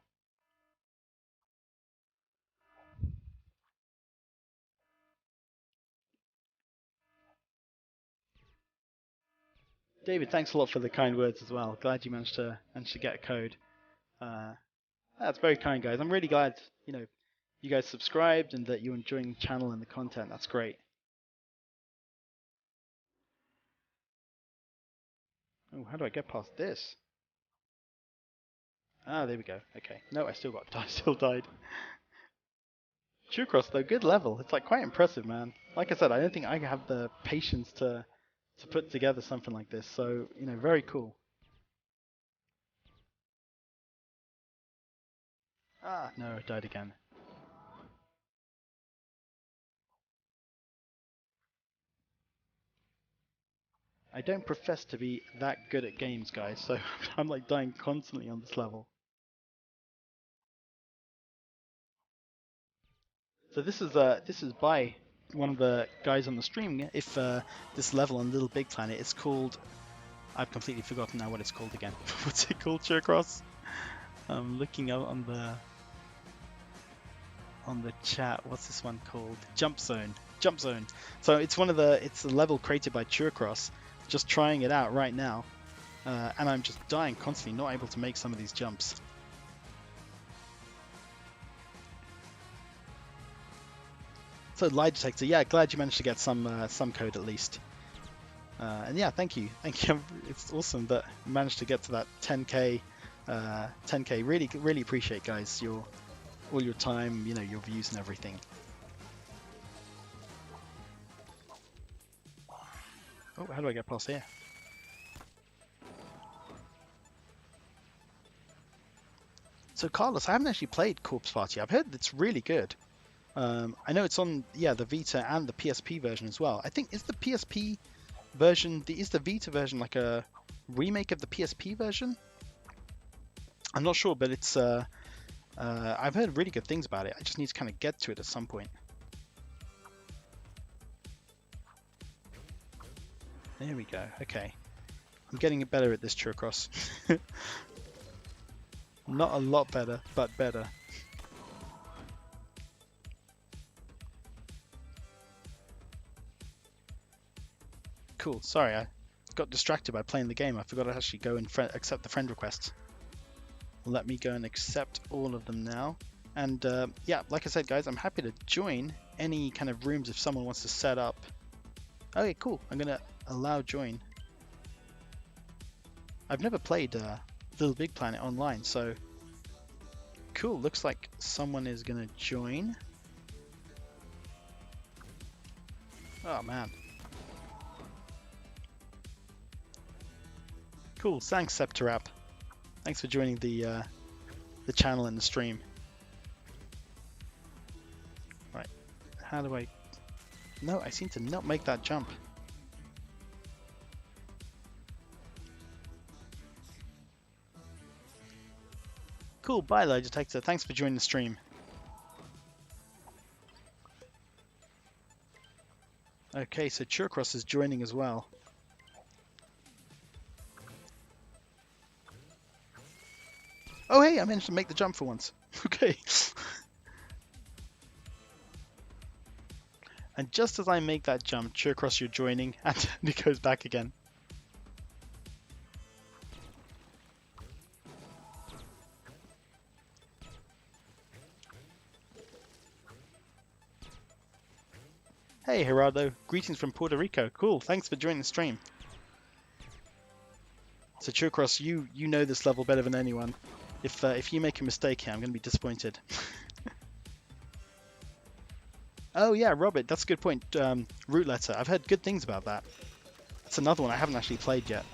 David, thanks a lot for the kind words as well. Glad you managed to get a code. Uh, that's very kind, guys. I'm really glad you guys subscribed and that you're enjoying the channel and the content. That's great. Oh, how do I get past this? Ah, there we go. Okay. No, I still died. True though, good level. It's like quite impressive, man. Like I said, I don't think I have the patience to put together something like this. So, very cool. Ah, no, I died again. I don't profess to be that good at games, guys, so I'm like dying constantly on this level. So this is by one of the guys on the stream. If this level on Littlebigplanet, it's called. I've completely forgotten now what it's called again. What's it called, Chercross? I'm looking out on the chat. What's this one called? Jump Zone. Jump Zone. So it's a level created by Chercross. Just trying it out right now, and I'm just dying constantly, not able to make some of these jumps. So lie detector, yeah, glad you managed to get some code at least. And yeah, thank you. It's awesome that you managed to get to that 10k. 10k. Really appreciate, guys, all your time, your views and everything. Oh, how do I get past here? So Carlos, I haven't actually played Corpse Party. I've heard it's really good. I know it's on the Vita and the PSP version as well. I think is the PSP version is the Vita version like a remake of the PSP version? I'm not sure, but it's I've heard really good things about it. I just need to kind of get to it at some point. There we go. Okay, I'm getting better at this Churcross. Not a lot better, but better. Cool. Sorry, I got distracted by playing the game. I forgot to actually go and accept the friend requests. Let me go and accept all of them now. And yeah, like I said, guys, I'm happy to join any kind of rooms if someone wants to set up. Okay, cool. I'm gonna allow join. I've never played Littlebigplanet online, so cool. Looks like someone is gonna join. Oh man. Cool. Thanks, Septorap. Thanks for joining the channel and the stream. Right. How do I? No, I seem to not make that jump. Cool. Bye, Lie Detector. Thanks for joining the stream. Okay, so Churcross is joining as well. Oh, hey, I managed to make the jump for once. Okay. And just as I make that jump, Churcross, you're joining, and it goes back again. Hey, Gerardo. Greetings from Puerto Rico. Cool. Thanks for joining the stream. So, Churcross, you know this level better than anyone. If you make a mistake here, I'm going to be disappointed. Oh yeah, Robert, that's a good point. Root letter. I've heard good things about that. That's another one I haven't actually played yet.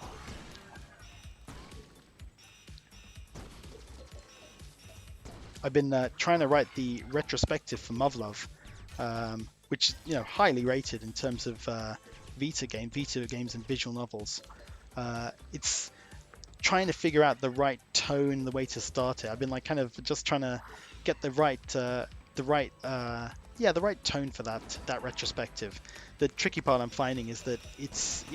I've been trying to write the retrospective for Muv-Luv, which is highly rated in terms of Vita games and visual novels. It's trying to figure out the right tone, the way to start it. I've been like kind of just trying to get the right tone for that retrospective. The tricky part I'm finding is that it's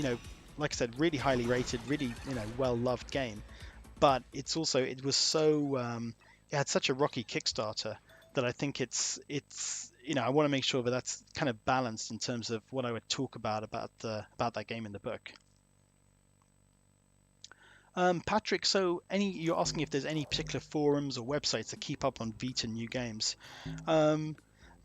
like I said, really highly rated, really well loved game, but it was so it had such a rocky Kickstarter that I think it's I want to make sure that that's kind of balanced in terms of what I would talk about that game in the book. Patrick, so you're asking if there's any particular forums or websites that keep up on Vita new games. Um,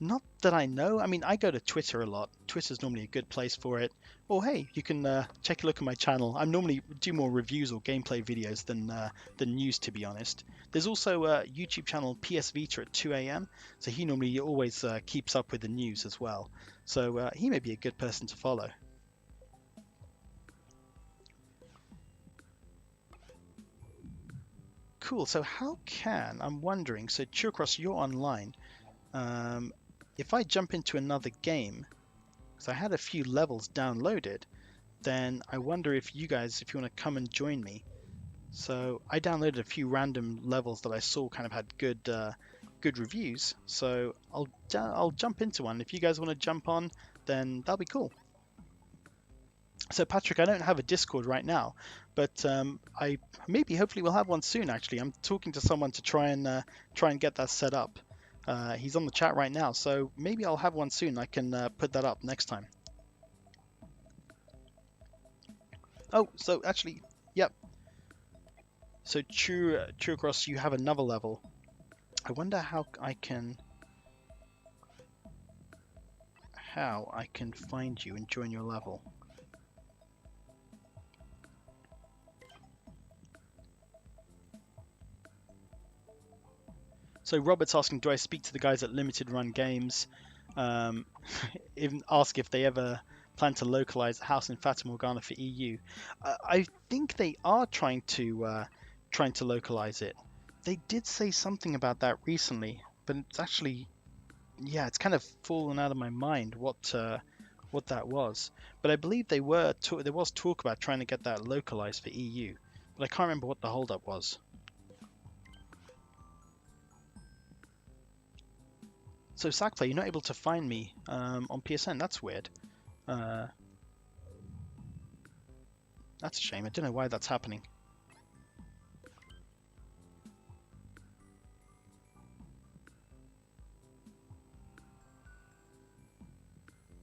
Not that I know. I mean, I go to Twitter a lot. Twitter's normally a good place for it. Or hey, you can take a look at my channel. I normally do more reviews or gameplay videos than news, to be honest. There's also a YouTube channel, PS Vita at 2 a.m. So he normally always keeps up with the news as well. So he may be a good person to follow. Cool. So I'm wondering, so Churcross, you're online. Um, if I jump into another game, because I had a few levels downloaded, then I wonder if you guys, if you want to come and join me. So I downloaded a few random levels that I saw kind of had good reviews. So I'll jump into one. If you guys want to jump on, then that'll be cool. So Patrick, I don't have a Discord right now, but I hopefully we'll have one soon. Actually, I'm talking to someone to try and get that set up. He's on the chat right now, so maybe I'll have one soon. I can put that up next time. Oh, so actually, yep. So True Across, you have another level. I wonder how I can find you and join your level. So Robert's asking, do I speak to the guys at Limited Run Games? Even ask if they ever plan to localize House in Fata Morgana for EU. I think they are trying to localize it. They did say something about that recently, but it's actually, yeah, it's kind of fallen out of my mind what that was. But I believe there was talk about trying to get that localized for EU, but I can't remember what the holdup was. So Sackplay, you're not able to find me on PSN. That's weird. That's a shame. I don't know why that's happening.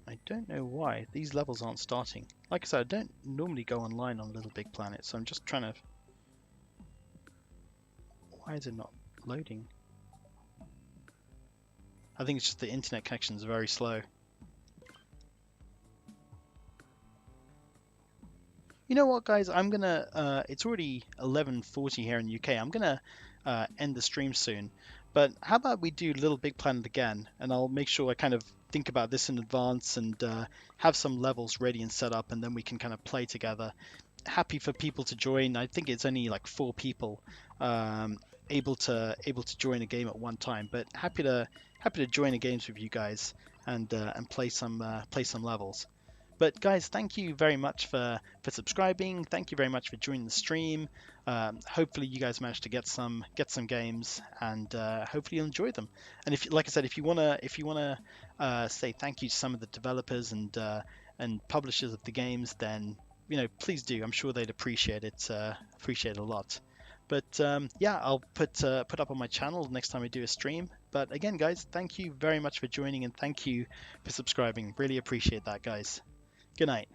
I don't know why. These levels aren't starting. Like I said, I don't normally go online on Littlebigplanet, so I'm just trying to... Why is it not loading? I think it's just the internet connection is very slow. You know what, guys? I'm gonna. It's already 11:40 here in UK. I'm gonna end the stream soon. But how about we do Littlebigplanet again, and I'll make sure I kind of think about this in advance and have some levels ready and set up, and then we can kind of play together. Happy for people to join. I think it's only like 4 people able to join a game at one time, but happy to join the games with you guys and play some levels. But guys, thank you very much for subscribing. Thank you very much for joining the stream. Hopefully you guys managed to get some games, and hopefully you'll enjoy them. And if, like I said, if you wanna say thank you to some of the developers and publishers of the games, then please do. I'm sure they'd appreciate it a lot. But yeah, I'll put up on my channel next time I do a stream. But again, guys, thank you very much for joining, and thank you for subscribing. Really appreciate that, guys. Good night.